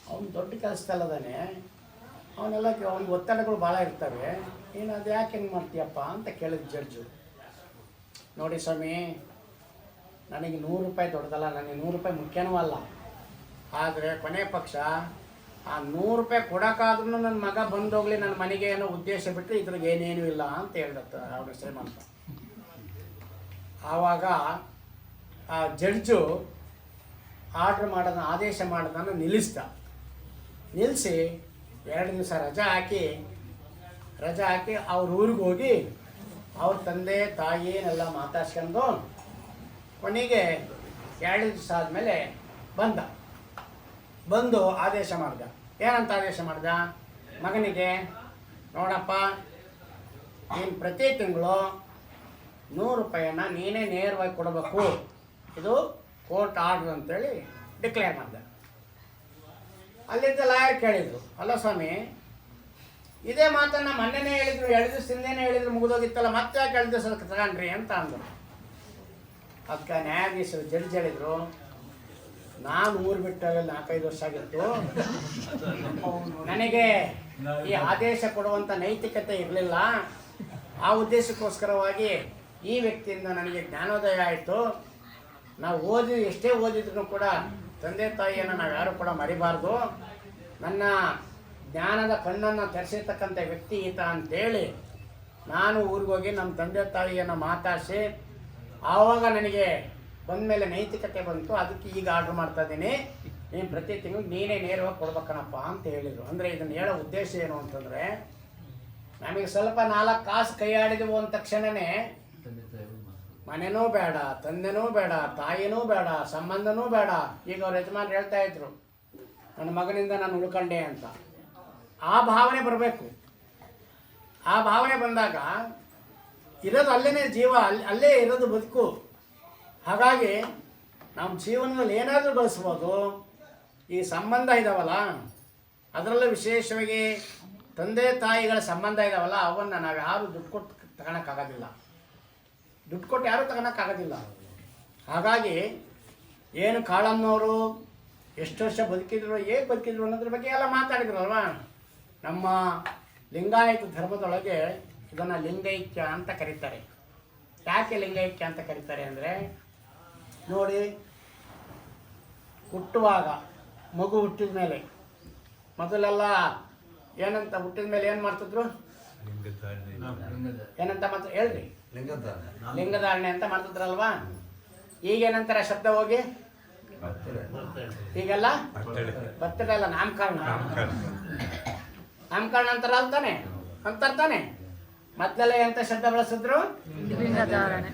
ಅವನು ದೊಡ್ಡ ಕೆಲಸದಲ್ಲದಾನೆ, ಅವನಿಗೆ ಒತ್ತಡಗಳು ಭಾಳ ಇರ್ತವೆ, ನೀನು ಅದು ಯಾಕೆ ಹೆಂಗೆ ಮಾಡ್ತೀಯಪ್ಪ ಅಂತ ಕೇಳಿದ ಜಡ್ಜು. ನೋಡಿ ಸ್ವಾಮಿ, ನನಗೆ 100 ರೂಪಾಯಿ ದೊಡ್ಡದಲ್ಲ, ನನಗೆ 100 ರೂಪಾಯಿ ಮುಖ್ಯನೂ ಅಲ್ಲ. ಆದರೆ ಕೊನೆ ಪಕ್ಷ ಆ 100 ರೂಪಾಯಿ ಕೊಡೋಕ್ಕಾದ್ರೂ ನನ್ನ ಮಗ ಬಂದೋಗ್ಲಿ ನನ್ನ ಮನೆಗೆ ಏನೋ ಉದ್ದೇಶ ಬಿಟ್ಟರೆ ಇದ್ರಿಗೆ ಏನೇನೂ ಇಲ್ಲ ಅಂತ ಹೇಳ್ದತ್ತ ಅವ್ರ ಶ್ರೀಮಂತ. ಆವಾಗ ಆ ಜಡ್ಜು ಆದೇಶ ಮಾಡೋದನ್ನು ನಿಲ್ಲಿಸಿ 2 ದಿವಸ ರಜಾ ಹಾಕಿ ಅವ್ರ ಊರಿಗೆ ಹೋಗಿ ಅವ್ರ ತಂದೆ ತಾಯಿನೆಲ್ಲ ಮಾತಾಡ್ಸ್ಕೊಂಡು ಕೊನೆಗೆ 2 ದಿವಸ ಆದಮೇಲೆ ಬಂದು ಆದೇಶ ಮಾಡ್ದ. ಏನಂತ ಆದೇಶ ಮಾಡ್ದ? ಮಗನಿಗೆ, ನೋಡಪ್ಪ, ನೀನು ಪ್ರತಿ ತಿಂಗಳು 100 ರೂಪಾಯಿನ ನೀನೇ ನೇರವಾಗಿ ಕೊಡಬೇಕು, ಇದು ಕೋರ್ಟ್ ಆರ್ಡ್ರ್ ಅಂತೇಳಿ ಡಿಕ್ಲೇರ್ ಮಾಡ್ದೆ. ಅಲ್ಲಿದ್ದ ಲಾಯರ್ ಕೇಳಿದ್ರು, ಅಲ್ಲ ಸ್ವಾಮಿ, ಇದೇ ಮಾತನ್ನು ಮೊನ್ನೆನೇ ಹೇಳಿದ್ರು, 2 ದಿವಸ ಹಿಂದೆನೇ ಹೇಳಿದ್ರು, ಮುಗಿದೋಗಿತ್ತಲ್ಲ, ಮತ್ತೆ ಯಾಕೆ 2 ದಿವಸ ತಗೊಂಡ್ರಿ ಅಂತ ಅಂದರು. ಅದಕ್ಕೆ ನ್ಯಾಯಾಧೀಶರು ಜಡ್ಜ್ ಹೇಳಿದರು, ನಾನು ಊರು ಬಿಟ್ಟು 4-5 ವರ್ಷ ಆಗಿತ್ತು, ನನಗೆ ಈ ಆದೇಶ ಕೊಡುವಂಥ ನೈತಿಕತೆ ಇರಲಿಲ್ಲ. ಆ ಉದ್ದೇಶಕ್ಕೋಸ್ಕರವಾಗಿ ಈ ವ್ಯಕ್ತಿಯಿಂದ ನನಗೆ ಜ್ಞಾನೋದಯ ಆಯಿತು. ನಾವು ಎಷ್ಟೇ ಓದಿದ್ರು ಕೂಡ ತಂದೆ ತಾಯಿಯನ್ನು ನಾವು ಯಾರು ಕೂಡ ಮರಿಬಾರ್ದು. ನನ್ನ ಜ್ಞಾನದ ಕಣ್ಣನ್ನು ತೆರೆಸಿರ್ತಕ್ಕಂಥ ವ್ಯಕ್ತಿ ಈತ ಅಂತೇಳಿ ನಾನು ಊರಿಗೋಗಿ ನಮ್ಮ ತಂದೆ ತಾಯಿಯನ್ನು ಮಾತಾಡಿಸಿ ಆವಾಗ ನನಗೆ ಬಂದಮೇಲೆ ನೈತಿಕತೆ ಬಂತು. ಅದಕ್ಕೆ ಈಗ ಆರ್ಡ್ರ್ ಮಾಡ್ತಾ ಇದ್ದೀನಿ, ನೀನು ಪ್ರತಿ ತಿಂಗಳು ನೀನೇ ನೇರವಾಗಿ ಕೊಡ್ಬೇಕನಪ್ಪ ಅಂತ ಹೇಳಿದರು. ಅಂದರೆ ಇದನ್ನು ಹೇಳೋ ಉದ್ದೇಶ ಏನು ಅಂತಂದರೆ, ನಮಗೆ ಸ್ವಲ್ಪ 4 ಕಾಸು ಕೈ ಆಡಿದವು ಅಂದ ತಕ್ಷಣವೇ ಮನೆನೂ ಬೇಡ, ತಂದೆನೂ ಬೇಡ, ತಾಯಿನೂ ಬೇಡ, ಸಂಬಂಧನೂ ಬೇಡ. ಈಗ ಅವ್ರ ಯಜಮಾನ್ರು ಹೇಳ್ತಾ ಇದ್ರು, ನನ್ನ ಮಗನಿಂದ ನಾನು ಉಳ್ಕೊಂಡೆ ಅಂತ. ಆ ಭಾವನೆ ಬರಬೇಕು. ಆ ಭಾವನೆ ಬಂದಾಗ ಇರೋದು ಅಲ್ಲೇ ಜೀವ, ಅಲ್ಲೇ ಇರೋದು ಬದುಕು. ಹಾಗಾಗಿ ನಮ್ಮ ಜೀವನದಲ್ಲಿ ಏನಾದರೂ ಗಳಿಸ್ಬೋದು. ಈ ಸಂಬಂಧ ಇದ್ದಾವಲ್ಲ, ಅದರಲ್ಲೂ ವಿಶೇಷವಾಗಿ ತಂದೆ ತಾಯಿಗಳ ಸಂಬಂಧ ಇದ್ದಾವಲ್ಲ, ಅವನ್ನು ನಾವು ಯಾರು ದುಡ್ಡು ಕೊಟ್ಟು ತಗೊಳಕ್ಕಾಗೋದಿಲ್ಲ. ದುಡ್ಡು ಕೊಟ್ಟು ಯಾರೂ ತಗೊಳಕ್ಕಾಗೋದಿಲ್ಲ. ಹಾಗಾಗಿ ಏನು ಕಾಳಮ್ಮನವರು ಎಷ್ಟು ವರ್ಷ ಬದುಕಿದ್ರು, ಹೇಗೆ ಬದುಕಿದ್ರು ಅನ್ನೋದ್ರ ಬಗ್ಗೆ ಎಲ್ಲ ಮಾತಾಡಿದ್ರಲ್ವ. ನಮ್ಮ ಲಿಂಗಾಯತ ಧರ್ಮದೊಳಗೆ ಇದನ್ನು ಲಿಂಗೈಕ್ಯ ಅಂತ ಕರೀತಾರೆ. ಯಾಕೆ ಲಿಂಗೈಕ್ಯ ಅಂತ ಕರೀತಾರೆ ಅಂದರೆ, ನೋಡಿ, ಹುಟ್ಟುವಾಗ ಮಗು ಹುಟ್ಟಿದ ಮೇಲೆ ಮೊದಲೆಲ್ಲ ಏನಂತ ಹುಟ್ಟಿದ ಮೇಲೆ ಏನು ಮಾಡ್ತಿದ್ರು? ಏನಂತ ಮಾತ್ರ ಹೇಳ್ರಿ? ಲಿಂಗಧಾರಣೆ ಅಂತ ಮಾಡ್ತಿದ್ರಲ್ವಾ. ಈಗೇನಂತಾರೆ ಶಬ್ದ ಹೋಗಿ? ಈಗೆಲ್ಲ ಬರ್ತಡೆ ಅಲ್ಲ, ನಾಮಕರಣ ಅಂತಾರ ಅಂತಾನೆ. ಮೊದಲೆಲ್ಲ ಎಂತ ಶಬ್ದ ಬಳಸಿದ್ರು?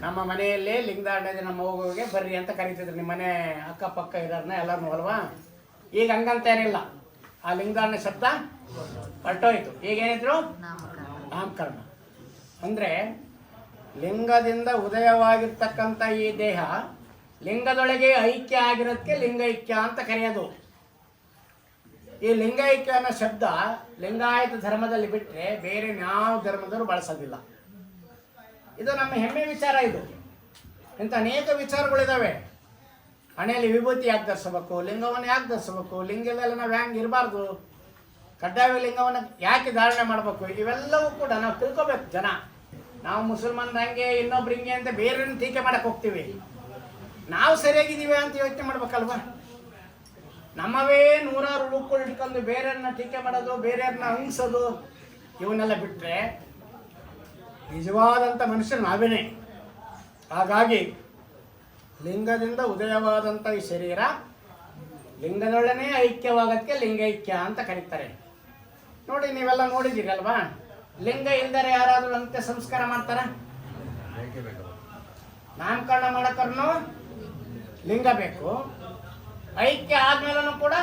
ನಮ್ಮ ಮನೆಯಲ್ಲಿ ಲಿಂಗಧಾರಣೆ ನಮ್ಮ ಹೋಗೋಗೆ ಬರ್ರಿ ಅಂತ ಕರೀತಿದ್ರು. ನಿಮ್ಮ ಮನೆ ಅಕ್ಕಪಕ್ಕ ಇರೋರ್ನ ಎಲ್ಲರೂ ಅಲ್ವಾ. ಈಗ ಹಂಗಂತ ಏನಿಲ್ಲ, ಆ ಲಿಂಗಧಾರಣೆ ಶಬ್ದ ಹೊರಟೋಯ್ತು. ಈಗೇನಿದ್ರು? ನಾಮಕರಣ. ಅಂದರೆ ಲಿಂಗದಿಂದ ಉದಯವಾಗಿರ್ತಕ್ಕಂಥ ಈ ದೇಹ ಲಿಂಗದೊಳಗೆ ಐಕ್ಯ ಆಗಿರೋದಕ್ಕೆ ಲಿಂಗೈಕ್ಯ ಅಂತ ಕರೆಯೋದು. ಈ ಲಿಂಗೈಕ್ಯ ಅನ್ನೋ ಶಬ್ದ ಲಿಂಗಾಯತ ಧರ್ಮದಲ್ಲಿ ಬಿಟ್ಟರೆ ಬೇರೆ ಯಾವ ಧರ್ಮದವರು ಬಳಸೋದಿಲ್ಲ. ಇದು ನಮ್ಮ ಹೆಮ್ಮೆ ವಿಚಾರ. ಇದು ಇಂಥ ಅನೇಕ ವಿಚಾರಗಳಿದ್ದಾವೆ. ಹಣೆಯಲ್ಲಿ ವಿಭೂತಿ ಯಾಕೆ ಧರಿಸಬೇಕು, ಲಿಂಗವನ್ನು ಯಾಕೆ ಧರಿಸಬೇಕು, ಲಿಂಗದಲ್ಲ ನಾವು ಹೆಂಗೆ ಇರಬಾರ್ದು, ಕಡ್ಡಾಯ ಲಿಂಗವನ್ನು ಯಾಕೆ ಧಾರಣೆ ಮಾಡಬೇಕು, ಇವೆಲ್ಲವೂ ಕೂಡ ನಾವು ತಿಳ್ಕೊಬೇಕು. ಜನ ನಾವು ಮುಸಲ್ಮಾನ್ ಹಂಗೆ ಇನ್ನೊಬ್ರು ಹಿಂಗೆ ಅಂತ ಬೇರೆಯವ್ರನ್ನ ಟೀಕೆ ಮಾಡಕ್ಕೆ ಹೋಗ್ತೀವಿ. ನಾವು ಸರಿಯಾಗಿದ್ದೀವಿ ಅಂತ ಯೋಚನೆ ಮಾಡ್ಬೇಕಲ್ವ. ನಮ್ಮವೇ ನೂರಾರು ರೂಪಗಳು ಇಟ್ಕೊಂಡು ಬೇರೆಯವ್ರನ್ನ ಟೀಕೆ ಮಾಡೋದು, ಬೇರೆಯವ್ರನ್ನ ಹಂಗಿಸೋದು, ಇವನ್ನೆಲ್ಲ ಬಿಟ್ಟರೆ ನಿಜವಾದಂಥ ಮನುಷ್ಯರು ನಾವೇನೇ. ಹಾಗಾಗಿ ಲಿಂಗದಿಂದ ಉದಯವಾದಂಥ ಈ ಶರೀರ ಲಿಂಗದೊಡನೆ ಐಕ್ಯವಾಗಕ್ಕೆ ಲಿಂಗೈಕ್ಯ ಅಂತ ಕರೀತಾರೆ. ನೋಡಿ, ನೀವೆಲ್ಲ ನೋಡಿದ್ದೀರಲ್ವಾ, ಲಿಂಗ ಇಲ್ದರೆ ಯಾರಾದರೂ ಅಂತ್ಯ ಸಂಸ್ಕಾರ ಮಾಡ್ತಾರ? ನಾಮಕರಣ ಮಾಡಕ್ಕರ್ನು ಲಿಂಗ ಬೇಕು, ಐಕ್ಯ ಆದ್ಮೇಲೂ ಕೂಡ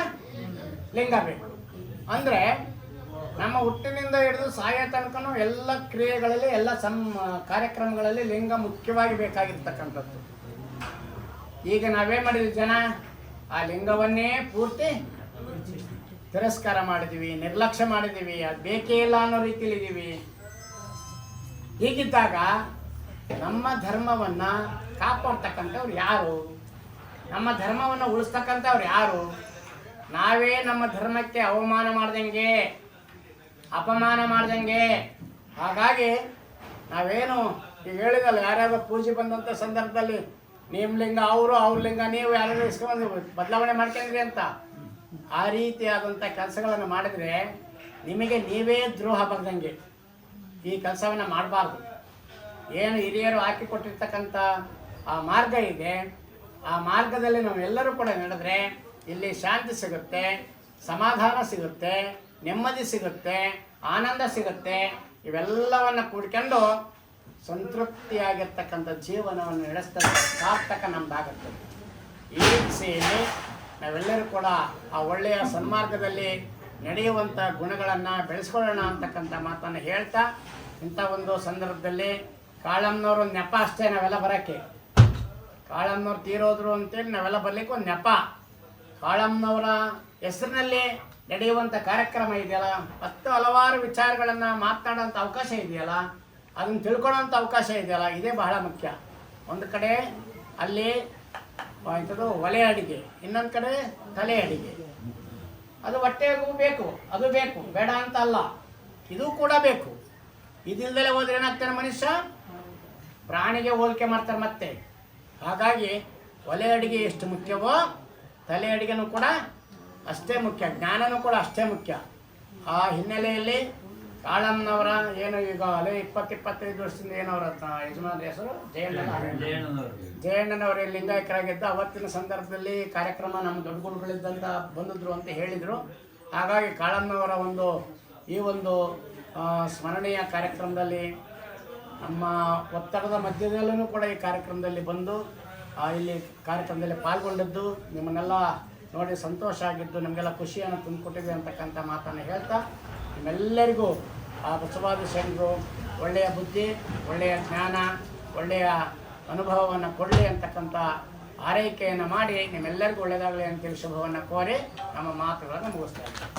ಲಿಂಗ ಬೇಕು. ಅಂದರೆ ನಮ್ಮ ಹುಟ್ಟಿನಿಂದ ಹಿಡಿದು ಸಾಯೋ ತನಕನೂ ಎಲ್ಲ ಕ್ರಿಯೆಗಳಲ್ಲಿ, ಎಲ್ಲ ಕಾರ್ಯಕ್ರಮಗಳಲ್ಲಿ ಲಿಂಗ ಮುಖ್ಯವಾಗಿ ಬೇಕಾಗಿರ್ತಕ್ಕಂಥದ್ದು. ಈಗ ನಾವೇ ಮಾಡಿದ್ವಿ, ಜನ ಆ ಲಿಂಗವನ್ನೇ ಪೂರ್ತಿ ತಿರಸ್ಕಾರ ಮಾಡಿದ್ದೀವಿ, ನಿರ್ಲಕ್ಷ್ಯ ಮಾಡಿದ್ದೀವಿ, ಅದು ಬೇಕೇ ಇಲ್ಲ ಅನ್ನೋ ರೀತಿಯಲ್ಲಿ ಇದ್ದೀವಿ. ಹೀಗಿದ್ದಾಗ ನಮ್ಮ ಧರ್ಮವನ್ನು ಕಾಪಾಡ್ತಕ್ಕಂಥವ್ರು ಯಾರು? ನಮ್ಮ ಧರ್ಮವನ್ನು ಉಳಿಸ್ತಕ್ಕಂಥವ್ರು ಯಾರು? ನಾವೇ ನಮ್ಮ ಧರ್ಮಕ್ಕೆ ಅವಮಾನ ಮಾಡ್ದಂಗೆ, ಅಪಮಾನ ಮಾಡ್ದಂಗೆ. ಹಾಗಾಗಿ ನಾವೇನು ಈಗ ಹೇಳಿದಲ್ಲ, ಯಾರ್ಯಾರು ಪೂಜೆ ಬಂದಂಥ ಸಂದರ್ಭದಲ್ಲಿ ನಿಮ್ಮ ಲಿಂಗ ಅವರು, ಅವ್ರ ಲಿಂಗ ನೀವು, ಯಾರು ಇಸ್ಕೊಂಡು ಬದಲಾವಣೆ ಮಾಡ್ಕೊಂಡ್ರಿ ಅಂತ ಆ ರೀತಿಯಾದಂಥ ಕೆಲಸಗಳನ್ನು ಮಾಡಿದರೆ ನಿಮಗೆ ನೀವೇ ದ್ರೋಹ ಬರ್ದಂಗೆ. ಈ ಕೆಲಸವನ್ನು ಮಾಡಬಾರ್ದು. ಏನು ಹಿರಿಯರು ಹಾಕಿಕೊಟ್ಟಿರ್ತಕ್ಕಂಥ ಆ ಮಾರ್ಗ ಇದೆ, ಆ ಮಾರ್ಗದಲ್ಲಿ ನಾವೆಲ್ಲರೂ ಕೂಡ ನಡೆದ್ರೆ ಇಲ್ಲಿ ಶಾಂತಿ ಸಿಗುತ್ತೆ, ಸಮಾಧಾನ ಸಿಗುತ್ತೆ, ನೆಮ್ಮದಿ ಸಿಗುತ್ತೆ, ಆನಂದ ಸಿಗುತ್ತೆ. ಇವೆಲ್ಲವನ್ನು ಕೂಡ್ಕೊಂಡು ಸಂತೃಪ್ತಿಯಾಗಿರ್ತಕ್ಕಂಥ ಜೀವನವನ್ನು ನಡೆಸ್ತಕ್ಕಂಥ ಸಾರ್ಥಕ ನಮ್ಮದಾಗುತ್ತೆ. ಈ ದಿಸೆಯಲ್ಲಿ ನಾವೆಲ್ಲರೂ ಕೂಡ ಆ ಒಳ್ಳೆಯ ಸನ್ಮಾರ್ಗದಲ್ಲಿ ನಡೆಯುವಂಥ ಗುಣಗಳನ್ನು ಬೆಳೆಸ್ಕೊಳ್ಳೋಣ ಅಂತಕ್ಕಂಥ ಮಾತನ್ನು ಹೇಳ್ತಾ, ಇಂಥ ಒಂದು ಸಂದರ್ಭದಲ್ಲಿ ಕಾಳಮ್ಮನವರು ಒಂದು ನೆಪ ಅಷ್ಟೇ ನಾವೆಲ್ಲ ಬರೋಕ್ಕೆ. ಕಾಳಮ್ಮನವ್ರು ತೀರೋದ್ರು ಅಂತೇಳಿ ನಾವೆಲ್ಲ ಬರಲಿಕ್ಕೆ ಒಂದು ನೆಪ. ಕಾಳಮ್ಮನವರ ಹೆಸರಿನಲ್ಲಿ ನಡೆಯುವಂಥ ಕಾರ್ಯಕ್ರಮ ಇದೆಯಲ್ಲ, ಹಲವಾರು ವಿಚಾರಗಳನ್ನು ಮಾತನಾಡೋಂಥ ಅವಕಾಶ ಇದೆಯಲ್ಲ, ಅದನ್ನು ತಿಳ್ಕೊಳ್ಳೋಂಥ ಅವಕಾಶ ಇದೆಯಲ್ಲ, ಇದೇ ಬಹಳ ಮುಖ್ಯ. ಒಂದು ಕಡೆ ಅಲ್ಲಿ ಇಂಥದ್ದು ಒಲೆ ಅಡಿಗೆ, ಇನ್ನೊಂದು ಕಡೆ ತಲೆ ಅಡಿಗೆ. ಅದು ಹೊಟ್ಟೆಗೂ ಬೇಕು, ಅದು ಬೇಕು, ಬೇಡ ಅಂತ ಅಲ್ಲ, ಇದು ಕೂಡ ಬೇಕು. ಇದಿಲ್ದಲೇ ಹೋದ್ರೆ ಏನಾಗ್ತಾನೆ ಮನುಷ್ಯ? ಪ್ರಾಣಿಗೆ ಹೋಲಿಕೆ ಮಾಡ್ತಾರೆ ಮತ್ತೆ. ಹಾಗಾಗಿ ಒಲೆ ಅಡಿಗೆ ಎಷ್ಟು ಮುಖ್ಯವೋ ತಲೆ ಅಡಿಗೆನೂ ಕೂಡ ಅಷ್ಟೇ ಮುಖ್ಯ, ಜ್ಞಾನನೂ ಕೂಡ ಅಷ್ಟೇ ಮುಖ್ಯ. ಆ ಹಿನ್ನೆಲೆಯಲ್ಲಿ ಕಾಳಮ್ಮನವರ ಏನು ಈಗ ಅಲೆ 20-25 ವರ್ಷದಿಂದ ಏನವರ ಯಜಮಾನರ ಹೆಸರು ಜಯಣ್ಣನವರೇ ಲಿಂಗಾಯಕರಾಗಿದ್ದ ಅವತ್ತಿನ ಸಂದರ್ಭದಲ್ಲಿ ಕಾರ್ಯಕ್ರಮ ನಮ್ಮ ದೊಡ್ಡ ಗುರುಗಳಿದ್ದಂತ ಬಂದಿದ್ರು ಅಂತ ಹೇಳಿದರು. ಹಾಗಾಗಿ ಕಾಳಮ್ಮನವರ ಈ ಒಂದು ಸ್ಮರಣೀಯ ಕಾರ್ಯಕ್ರಮದಲ್ಲಿ ನಮ್ಮ ಒತ್ತಡದ ಮಧ್ಯದಲ್ಲೂ ಕೂಡ ಈ ಕಾರ್ಯಕ್ರಮದಲ್ಲಿ ಬಂದು ಇಲ್ಲಿ ಕಾರ್ಯಕ್ರಮದಲ್ಲಿ ಪಾಲ್ಗೊಂಡಿದ್ದು ನಿಮ್ಮನ್ನೆಲ್ಲ ನೋಡಿ ಸಂತೋಷ ಆಗಿದ್ದು, ನಮಗೆಲ್ಲ ಖುಷಿಯನ್ನು ತಂದುಕೊಟ್ಟಿದೆ ಅಂತಕ್ಕಂಥ ಮಾತನ್ನು ಹೇಳ್ತಾ, ನಿಮ್ಮೆಲ್ಲರಿಗೂ ಆ ಬಸವಾದಿ ಶರಣರು ಒಳ್ಳೆಯ ಬುದ್ಧಿ, ಒಳ್ಳೆಯ ಜ್ಞಾನ, ಒಳ್ಳೆಯ ಅನುಭವವನ್ನು ಕೊಡಲಿ ಅಂತಕ್ಕಂಥ ಆರೈಕೆಯನ್ನು ಮಾಡಿ ನಿಮ್ಮೆಲ್ಲರಿಗೂ ಒಳ್ಳೆಯದಾಗಲಿ ಅಂತೇಳಿ ಶುಭವನ್ನು ಕೋರಿ ನಮ್ಮ ಮಾತುಗಳನ್ನು ಮುಗಿಸ್ತಾ ಇದ್ದೀವಿ.